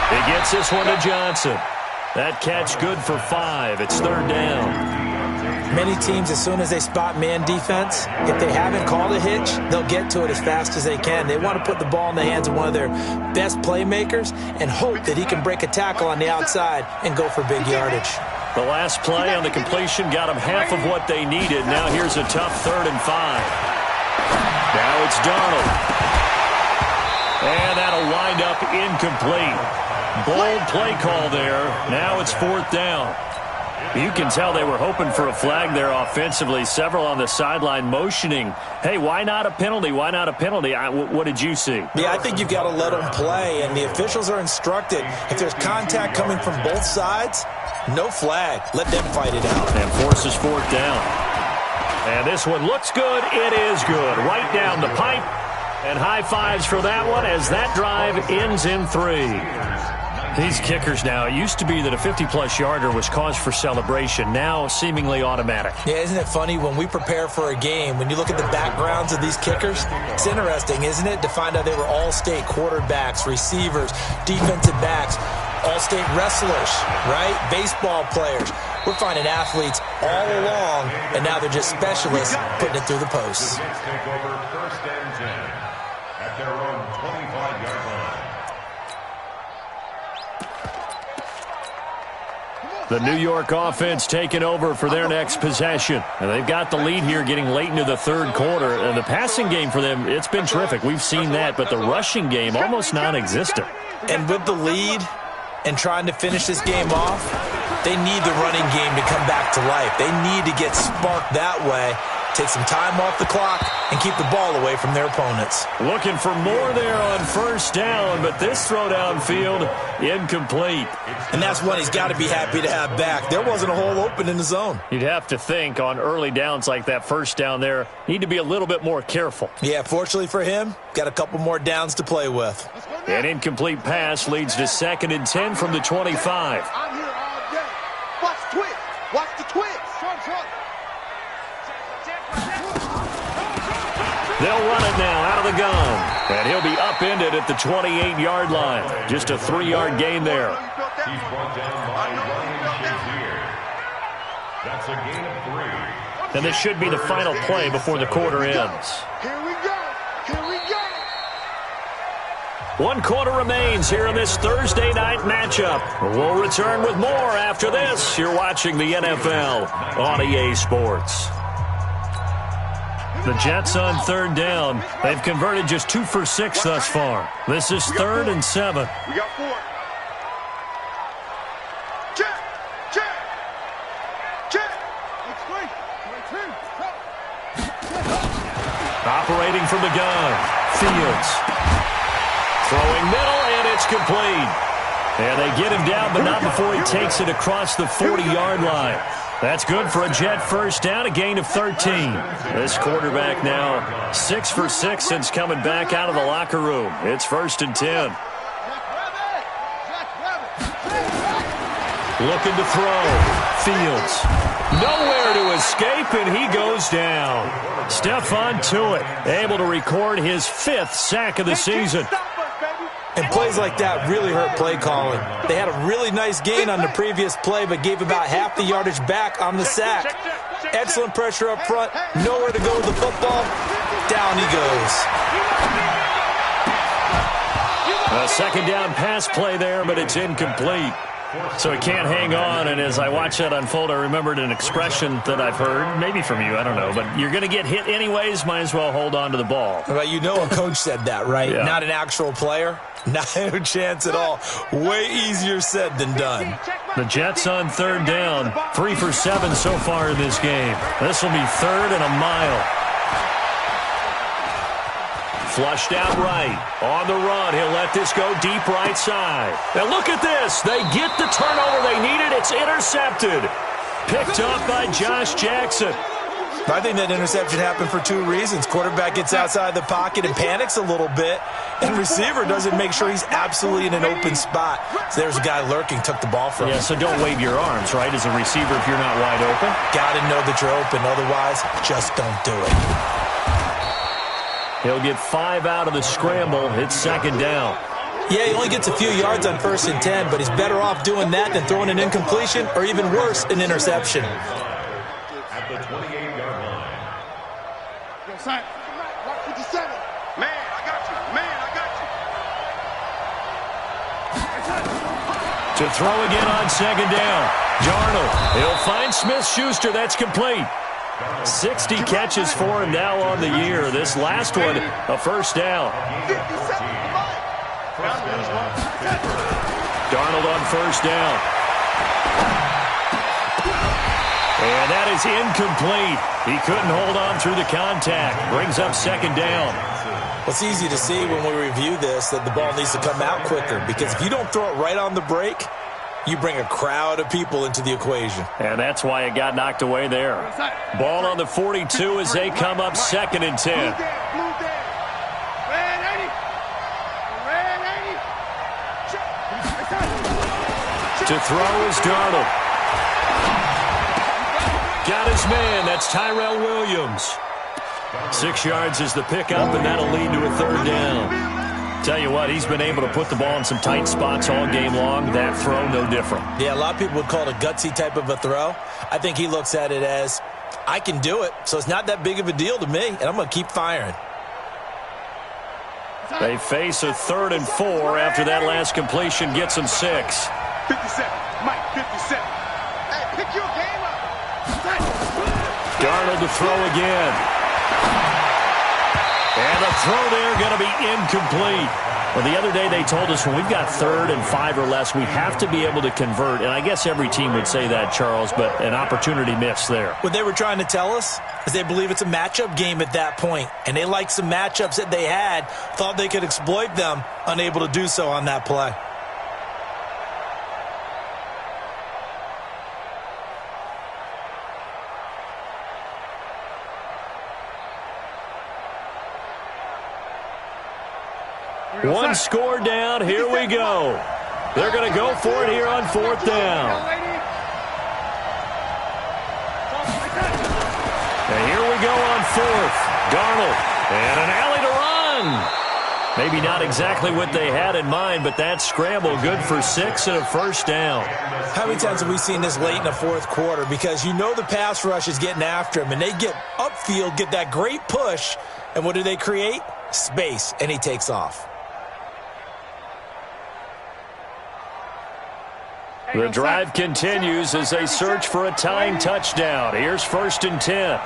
He gets this one to Johnson. That catch good for 5. It's 3rd down. Many teams, as soon as they spot man defense, if they haven't called a hitch, they'll get to it as fast as they can. They want to put the ball in the hands of one of their best playmakers and hope that he can break a tackle on the outside and go for big yardage. The last play on the completion got them half of what they needed. Now here's a tough 3rd and 5. Now it's Darnold. And that'll wind up incomplete. Bold play call there. Now it's 4th down. You can tell they were hoping for a flag there offensively. Several on the sideline motioning, hey, why not a penalty? Why not a penalty? What did you see? Yeah, I think you've got to let them play, and the officials are instructed. If there's contact coming from both sides, no flag. Let them fight it out. And forces 4th down. And this one looks good. It is good. Right down the pipe. And high fives for that one as that drive ends in 3. These kickers now, it used to be that a 50-plus yarder was cause for celebration. Now, seemingly automatic. Yeah, isn't it funny when we prepare for a game, when you look at the backgrounds of these kickers, it's interesting, isn't it, to find out they were all-state quarterbacks, receivers, defensive backs, all-state wrestlers, right? Baseball players. We're finding athletes all along, and now they're just specialists putting it through the posts. Take over 1st and 10 at their own 25-yard line. The New York offense taking over for their next possession. And they've got the lead here getting late into the third quarter. And the passing game for them, it's been terrific. We've seen that, but the rushing game almost non-existent. And with the lead and trying to finish this game off, they need the running game to come back to life. They need to get sparked that way, take some time off the clock, and keep the ball away from their opponents. Looking for more there on first down, but this throw downfield, incomplete. And that's one he's got to be happy to have back. There wasn't a hole open in the zone. You'd have to think on early downs like that first down there, need to be a little bit more careful. Yeah, fortunately for him, got a couple more downs to play with. An incomplete pass leads to 2nd and 10 from the 25. I'm here all day. Watch the twist. Watch the twist. They'll run it now out of the gun. And he'll be upended at the 28-yard line. Just a 3-yard gain there. He's brought down by Ryan Shazier. That's a gain of 3. And this should be the final play before the quarter ends. Here we go. Here we go. 1 quarter remains here in this Thursday night matchup. We'll return with more after this. You're watching the NFL on EA Sports. The Jets on 3rd down. They've converted just 2 for 6 thus far. This is 3rd and 7. We got 4. Check. Check. Check. Operating from the gun. Fields. Throwing middle, and it's complete. And they get him down, but not before he takes it across the 40-yard line. That's good for a Jet first down, a gain of 13. This quarterback now 6 for 6 since coming back out of the locker room. It's 1st and 10. Looking to throw. Fields. Nowhere to escape, and he goes down. Stephon Tuitt able to record his 5th sack of the season. And plays like that really hurt play calling. They had a really nice gain on the previous play, but gave about half the yardage back on the sack. Excellent pressure up front. Nowhere to go with the football. Down he goes. A 2nd down pass play there, but it's incomplete. So he can't hang on, and as I watch that unfold, I remembered an expression that I've heard, maybe from you, I don't know, but you're going to get hit anyways, might as well hold on to the ball. Well, you know a coach said that, right? Yeah. Not an actual player. Not a chance at all. Way easier said than done. The Jets on 3rd down, 3 for 7 so far in this game. This will be 3rd and a mile. Flushed out right. On the run, he'll let this go deep right side. And look at this. They get the turnover they needed. It's intercepted. Picked up by Josh Jackson. I think that interception happened for 2 reasons. Quarterback gets outside the pocket and panics a little bit, and receiver doesn't make sure he's absolutely in an open spot. So there's a guy lurking, took the ball from him. Yeah, so don't wave your arms, right, as a receiver if you're not wide open. Got to know that you're open. Otherwise, just don't do it. He'll get 5 out of the scramble. It's 2nd down. Yeah, he only gets a few yards on 1st and 10, but he's better off doing that than throwing an incompletion or even worse, an interception. At the 28-yard line. Yo, son. Rock 57. Man, I got you. Man, I got you. To throw again on 2nd down. Darnold. He'll find Smith-Schuster. That's complete. 60 catches for him now on the year. This last one, a 1st down. Darnold on 1st down. And that is incomplete. He couldn't hold on through the contact. Brings up 2nd down. Well, it's easy to see when we review this that the ball needs to come out quicker, because if you don't throw it right on the break, you bring a crowd of people into the equation. And that's why it got knocked away there. Ball on the 42 as they come up 2nd and 10. Red 80. Red 80. To throw is Darnold. Got his man. That's Tyrell Williams. 6 yards is the pickup, and that'll lead to a third down. Tell you what, he's been able to put the ball in some tight spots all game long. That throw, no different. Yeah, a lot of people would call it a gutsy type of a throw. I think he looks at it as, I can do it, so it's not that big of a deal to me, and I'm going to keep firing. They face a 3rd and 4 after that last completion gets them 6. 57, Mike, 57. Hey, pick your game up. Darnold to throw again. And the throw there going to be incomplete. Well, the other day they told us when we've got 3rd and 5 or less, we have to be able to convert. And I guess every team would say that, Charles, but an opportunity missed there. What they were trying to tell us is they believe it's a matchup game at that point. And they liked some matchups that they had, thought they could exploit them, unable to do so on that play. One score down. Here we go. They're going to go for it here on 4th down. And here we go on 4th. Darnold. And an alley to run. Maybe not exactly what they had in mind, but that scramble good for 6 and a first down. How many times have we seen this late in the 4th quarter? Because you know the pass rush is getting after him, and they get upfield, get that great push, and what do they create? Space, and he takes off. The drive continues as they search for a tying touchdown. Here's 1st and 10.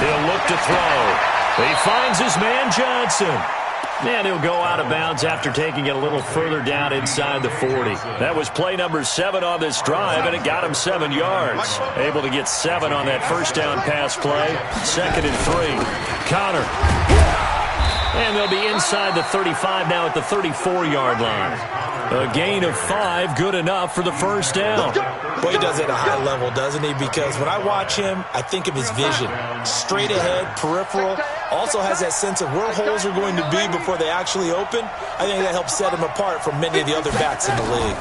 He'll look to throw. He finds his man Johnson. And he'll go out of bounds after taking it a little further down inside the 40. That was play number 7 on this drive, and it got him 7 yards. Able to get 7 on that first down pass play. 2nd and 3. Connor. And they'll be inside the 35 now at the 34-yard line. A gain of 5, good enough for the first down. Boy, he does it at a high level, doesn't he? Because when I watch him, I think of his vision. Straight ahead, peripheral. Also has that sense of where holes are going to be before they actually open. I think that helps set him apart from many of the other backs in the league.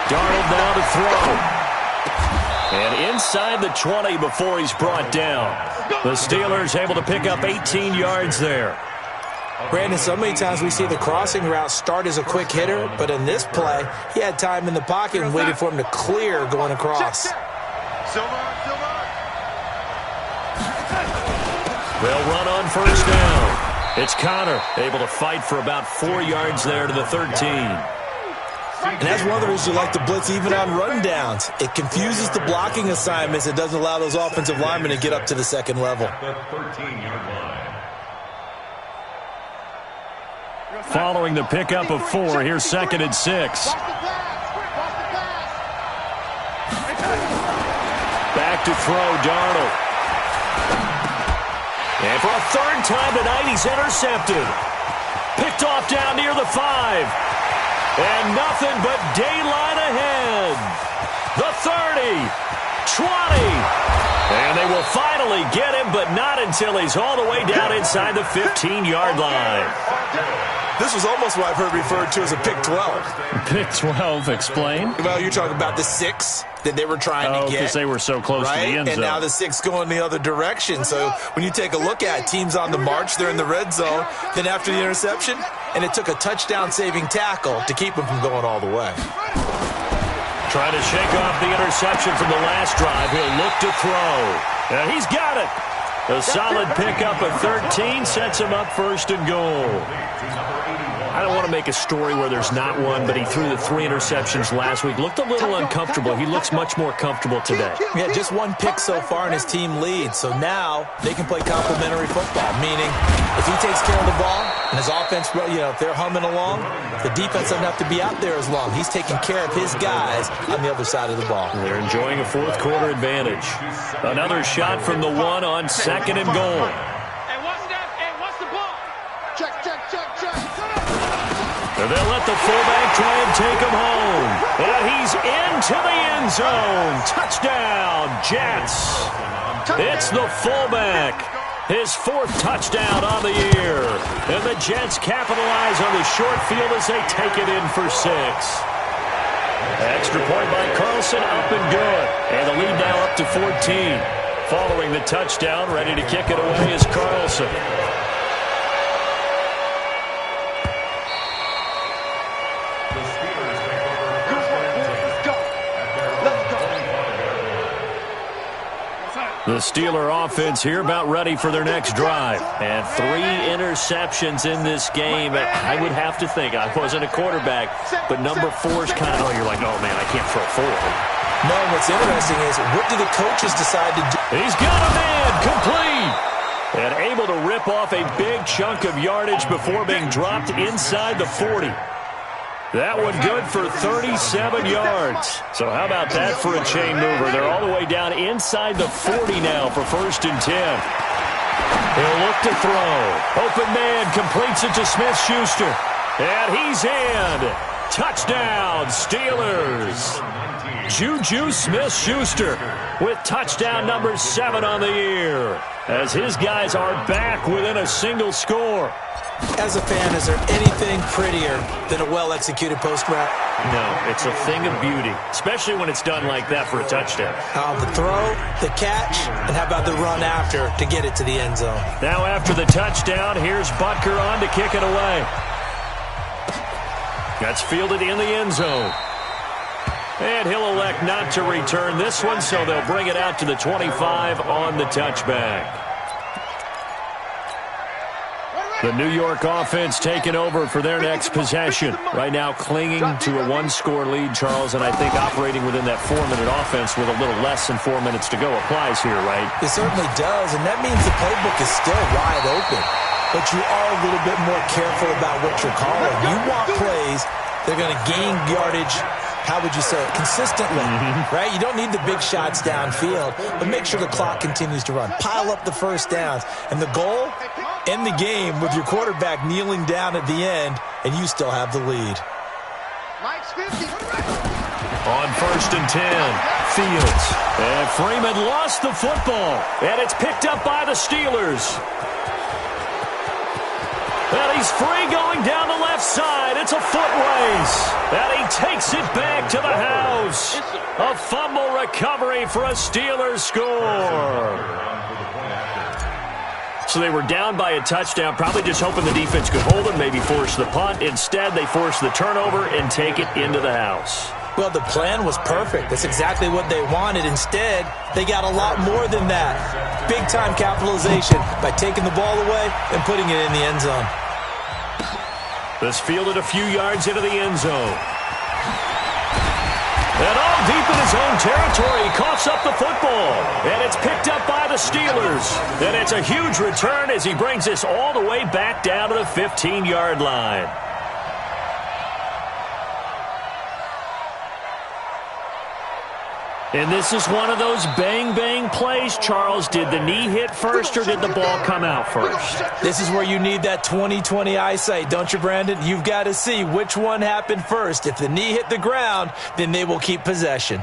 Darnold now to throw. And inside the 20 before he's brought down. The Steelers able to pick up 18 yards there. Brandon, so many times we see the crossing route start as a quick hitter, but in this play, he had time in the pocket and waited for him to clear going across. They'll run on first down. It's Connor able to fight for about 4 yards there to the 13. And that's one of the reasons you like to blitz even on run downs. It confuses the blocking assignments. It doesn't allow those offensive linemen to get up to the second level. The 13-yard line. Following the pickup of 4, here's 2nd and 6. Back to throw, Darnold. And for a 3rd time tonight, he's intercepted. Picked off down near the 5. And nothing but daylight ahead. The 30, 20. And they will finally get him, but not until he's all the way down inside the 15-yard line. This was almost what I've heard referred to as a pick 12. Pick 12, explain. Well, you're talking about the 6 that they were trying to get. Because they were so close to the end zone. And now the 6 going the other direction. So when you take a look at teams on the march, they're in the red zone. Then after the interception, and it took a touchdown-saving tackle to keep them from going all the way. Trying to shake off the interception from the last drive. He'll look to throw. And he's got it. A solid pickup of 13 sets him up 1st and goal. I don't want to make a story where there's not one, but he threw the 3 interceptions last week. Looked a little uncomfortable. He looks much more comfortable today. Yeah, just 1 pick so far and his team leads. So now they can play complementary football, meaning if he takes care of the ball and his offense, if they're humming along, the defense doesn't have to be out there as long. He's taking care of his guys on the other side of the ball. They're enjoying a 4th quarter advantage. Another shot from the 1 on 2nd and goal. And they'll let the fullback try and take him home. And he's into the end zone. Touchdown, Jets. It's the fullback. His 4th touchdown on the year. And the Jets capitalize on the short field as they take it in for 6. Extra point by Carlson, up and good. And the lead now up to 14. Following the touchdown, ready to kick it away is Carlson. The Steeler offense here about ready for their next drive. And 3 interceptions in this game. I would have to think, I wasn't a quarterback, but number 4 is kind of, you're like, oh man, I can't throw 4. No, what's interesting is, what do the coaches decide to do? He's got a man, complete. And able to rip off a big chunk of yardage before being dropped inside the 40. That one good for 37 yards. So how about that for a chain mover? They're all the way down inside the 40 now for 1st and 10. He'll look to throw. Open man completes it to Smith-Schuster. And he's in. Touchdown, Steelers. Juju Smith-Schuster with touchdown number 7 on the year, as his guys are back within a single score. As a fan, is there anything prettier than a well-executed post route? No, it's a thing of beauty, especially when it's done like that for a touchdown. The throw, the catch, and how about the run after to get it to the end zone? Now after the touchdown, here's Butker on to kick it away. That's fielded in the end zone. And he'll elect not to return this one, so they'll bring it out to the 25 on the touchback. The New York offense taking over for their next possession. Right now clinging to a 1-score lead, Charles, and I think operating within that 4-minute offense with a little less than 4 minutes to go applies here, right? It certainly does, and that means the playbook is still wide open. But you are a little bit more careful about what you're calling. You want plays, they're going to gain yardage, how would you say it, consistently, right? You don't need the big shots downfield, but make sure the clock continues to run. Pile up the first downs. And the goal, end the game with your quarterback kneeling down at the end, and you still have the lead. On 1st and 10, Fields. And Freeman lost the football, and it's picked up by the Steelers. And he's free going down the left side. It's a foot race. And he takes it back to the house. A fumble recovery for a Steelers score. So they were down by a touchdown, probably just hoping the defense could hold them, maybe force the punt. Instead, they force the turnover and take it into the house. Well, the plan was perfect. That's exactly what they wanted. Instead, they got a lot more than that. Big-time capitalization by taking the ball away and putting it in the end zone. This fielded a few yards into the end zone. And all deep in his own territory, he coughs up the football. And it's picked up by the Steelers. And it's a huge return as he brings this all the way back down to the 15-yard line. And this is one of those bang-bang plays, Charles. Did the knee hit first or did the ball come out first? This is where you need that 20/20 eyesight, don't you, Brandon? You've got to see which one happened first. If the knee hit the ground, then they will keep possession.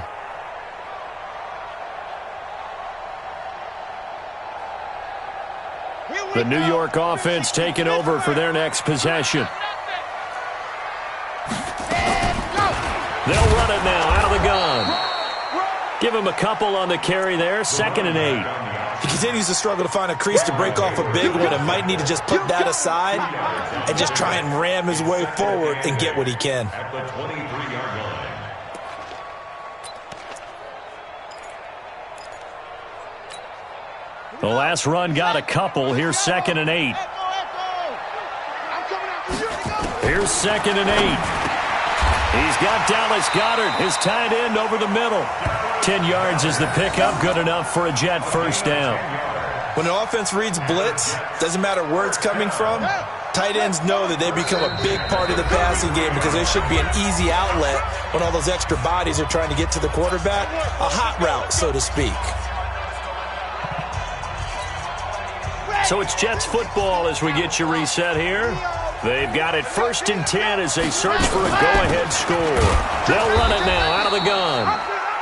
The New York offense taking over for their next possession. They'll run it now out of the gun. Give him a couple on the carry there, 2nd and 8. He continues to struggle to find a crease to break off a big one and might need to just put that aside and just try and ram his way forward and get what he can. At the 23-yard line. The last run got a couple. Here's 2nd and 8. Here's 2nd and 8. He's got Dallas Goedert, his tight end, over the middle. 10 yards is the pickup, good enough for a Jet first down. When an offense reads blitz, doesn't matter where it's coming from, tight ends know that they become a big part of the passing game because there should be an easy outlet when all those extra bodies are trying to get to the quarterback. A hot route, so to speak. So it's Jets football as we get you reset here. They've got it 1st and 10 as they search for a go-ahead score. They'll run it now out of the gun.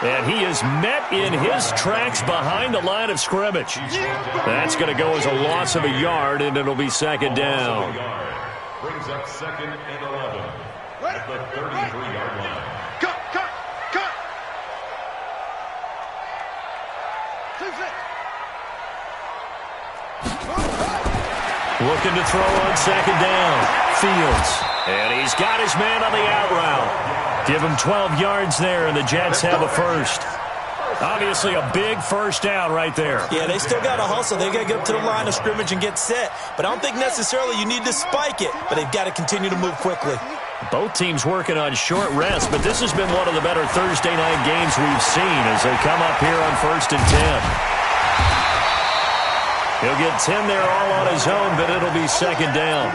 And he is met in his tracks behind the line of scrimmage. That's going to go as a loss of a yard, and it'll be second down. Brings up second and 11 at the 33-yard line. Cut. Looking to throw on second down. Fields. And he's got his man on the out route. Give him 12 yards there, and the Jets have a first. Obviously a big first down right there. Yeah, they still got to hustle. They got to get up to the line of scrimmage and get set. But I don't think necessarily you need to spike it. But they've got to continue to move quickly. Both teams working on short rest, but this has been one of the better Thursday night games we've seen as they come up here on 1st and 10. He'll get 10 there all on his own, but it'll be second down.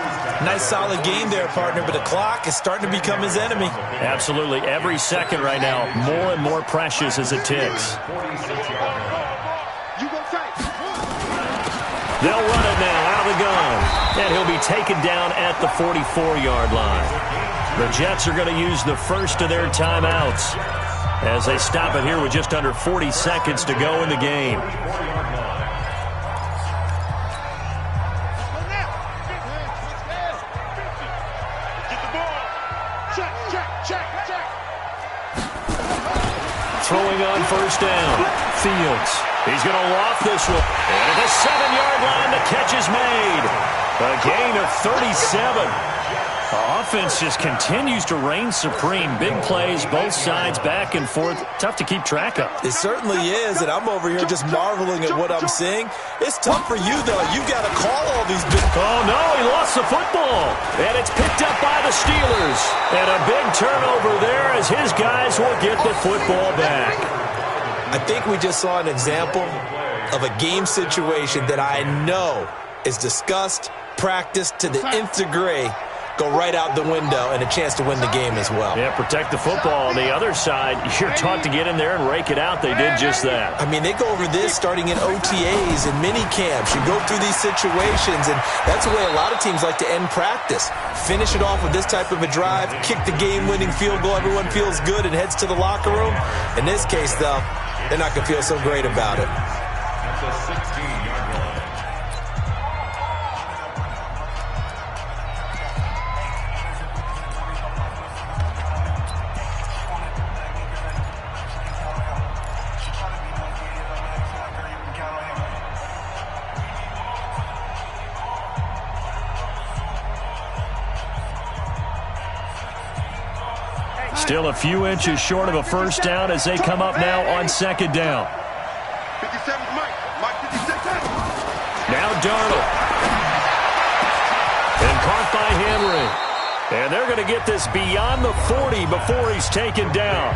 Nice solid game there, partner, but the clock is starting to become his enemy. Absolutely. Every second right now, more and more precious as it ticks. They'll run it now out of the gun. And he'll be taken down at the 44-yard line. The Jets are going to use the first of their timeouts as they stop it here with just under 40 seconds to go in the game. Throwing on first down. Fields. He's going to loft this one. And at the 7-yard line, the catch is made. A gain of 37. The offense just continues to reign supreme. Big plays, both sides, back and forth. Tough to keep track of. It certainly is, and I'm over here just marveling at what I'm seeing. It's tough for you, though. You got to call all these big... Oh, no, he lost the football. And it's picked up by the Steelers. And a big turnover there as his guys will get the football back. I think we just saw an example of a game situation that I know is discussed, practiced to the nth degree, go right out the window, and a chance to win the game as well. Yeah, protect the football. On the other side, you're taught to get in there and rake it out. They did just that. I mean, they go over this starting in OTAs and mini camps. You go through these situations, and that's the way a lot of teams like to end practice. Finish it off with this type of a drive, kick the game-winning field goal. Everyone feels good and heads to the locker room. In this case, though, they're not going to feel so great about it. At the 16-yard line. Still a few inches short of a first down as they come up now on second down. 57, Mike 56. Now Darnold. And caught by Henry. And they're going to get this beyond the 40 before he's taken down.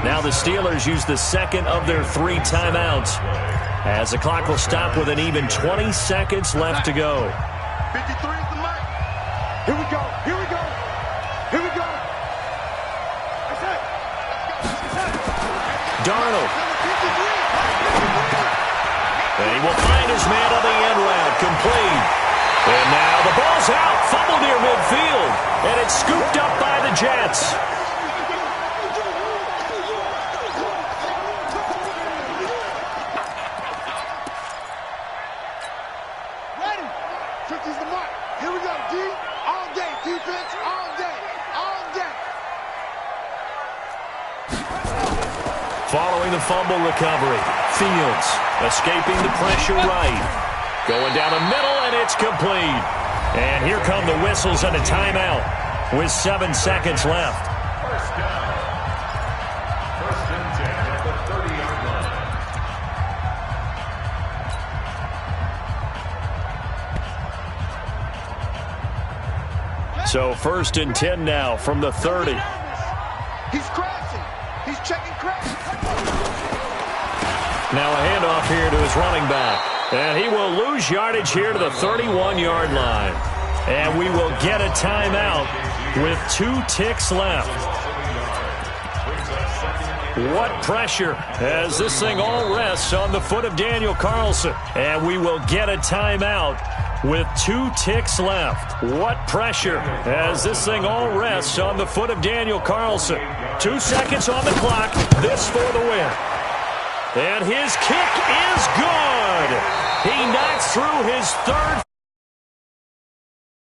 Now the Steelers use the second of their 3 timeouts as the clock will stop with an even 20 seconds left to go. 53 is the mic. Here we go. Here we go. Here we go. Darnold. And he will find his man on the end route, complete. And now the ball's out, fumble near midfield, and it's scooped up by the Jets. Ready. 50's the mark. Here we go, D. All day. Defense, all day. All day. Following the fumble recovery, Fields escaping the pressure right. Going down the middle, and it's complete. And here come the whistles and a timeout with 7 seconds left. First down. First and 10 at the 30-yard line. So 1st and 10 now from the 30. He's crashing. He's checking crash. Now a handoff here to his running back. And he will lose yardage here to the 31-yard line. And we will get a timeout with 2 ticks left. What pressure as this thing all rests on the foot of Daniel Carlson. And we will get a timeout with 2 ticks left. What pressure as this thing all rests on the foot of Daniel Carlson. 2 seconds on the clock. This for the win. And his kick is good. He knocks through his third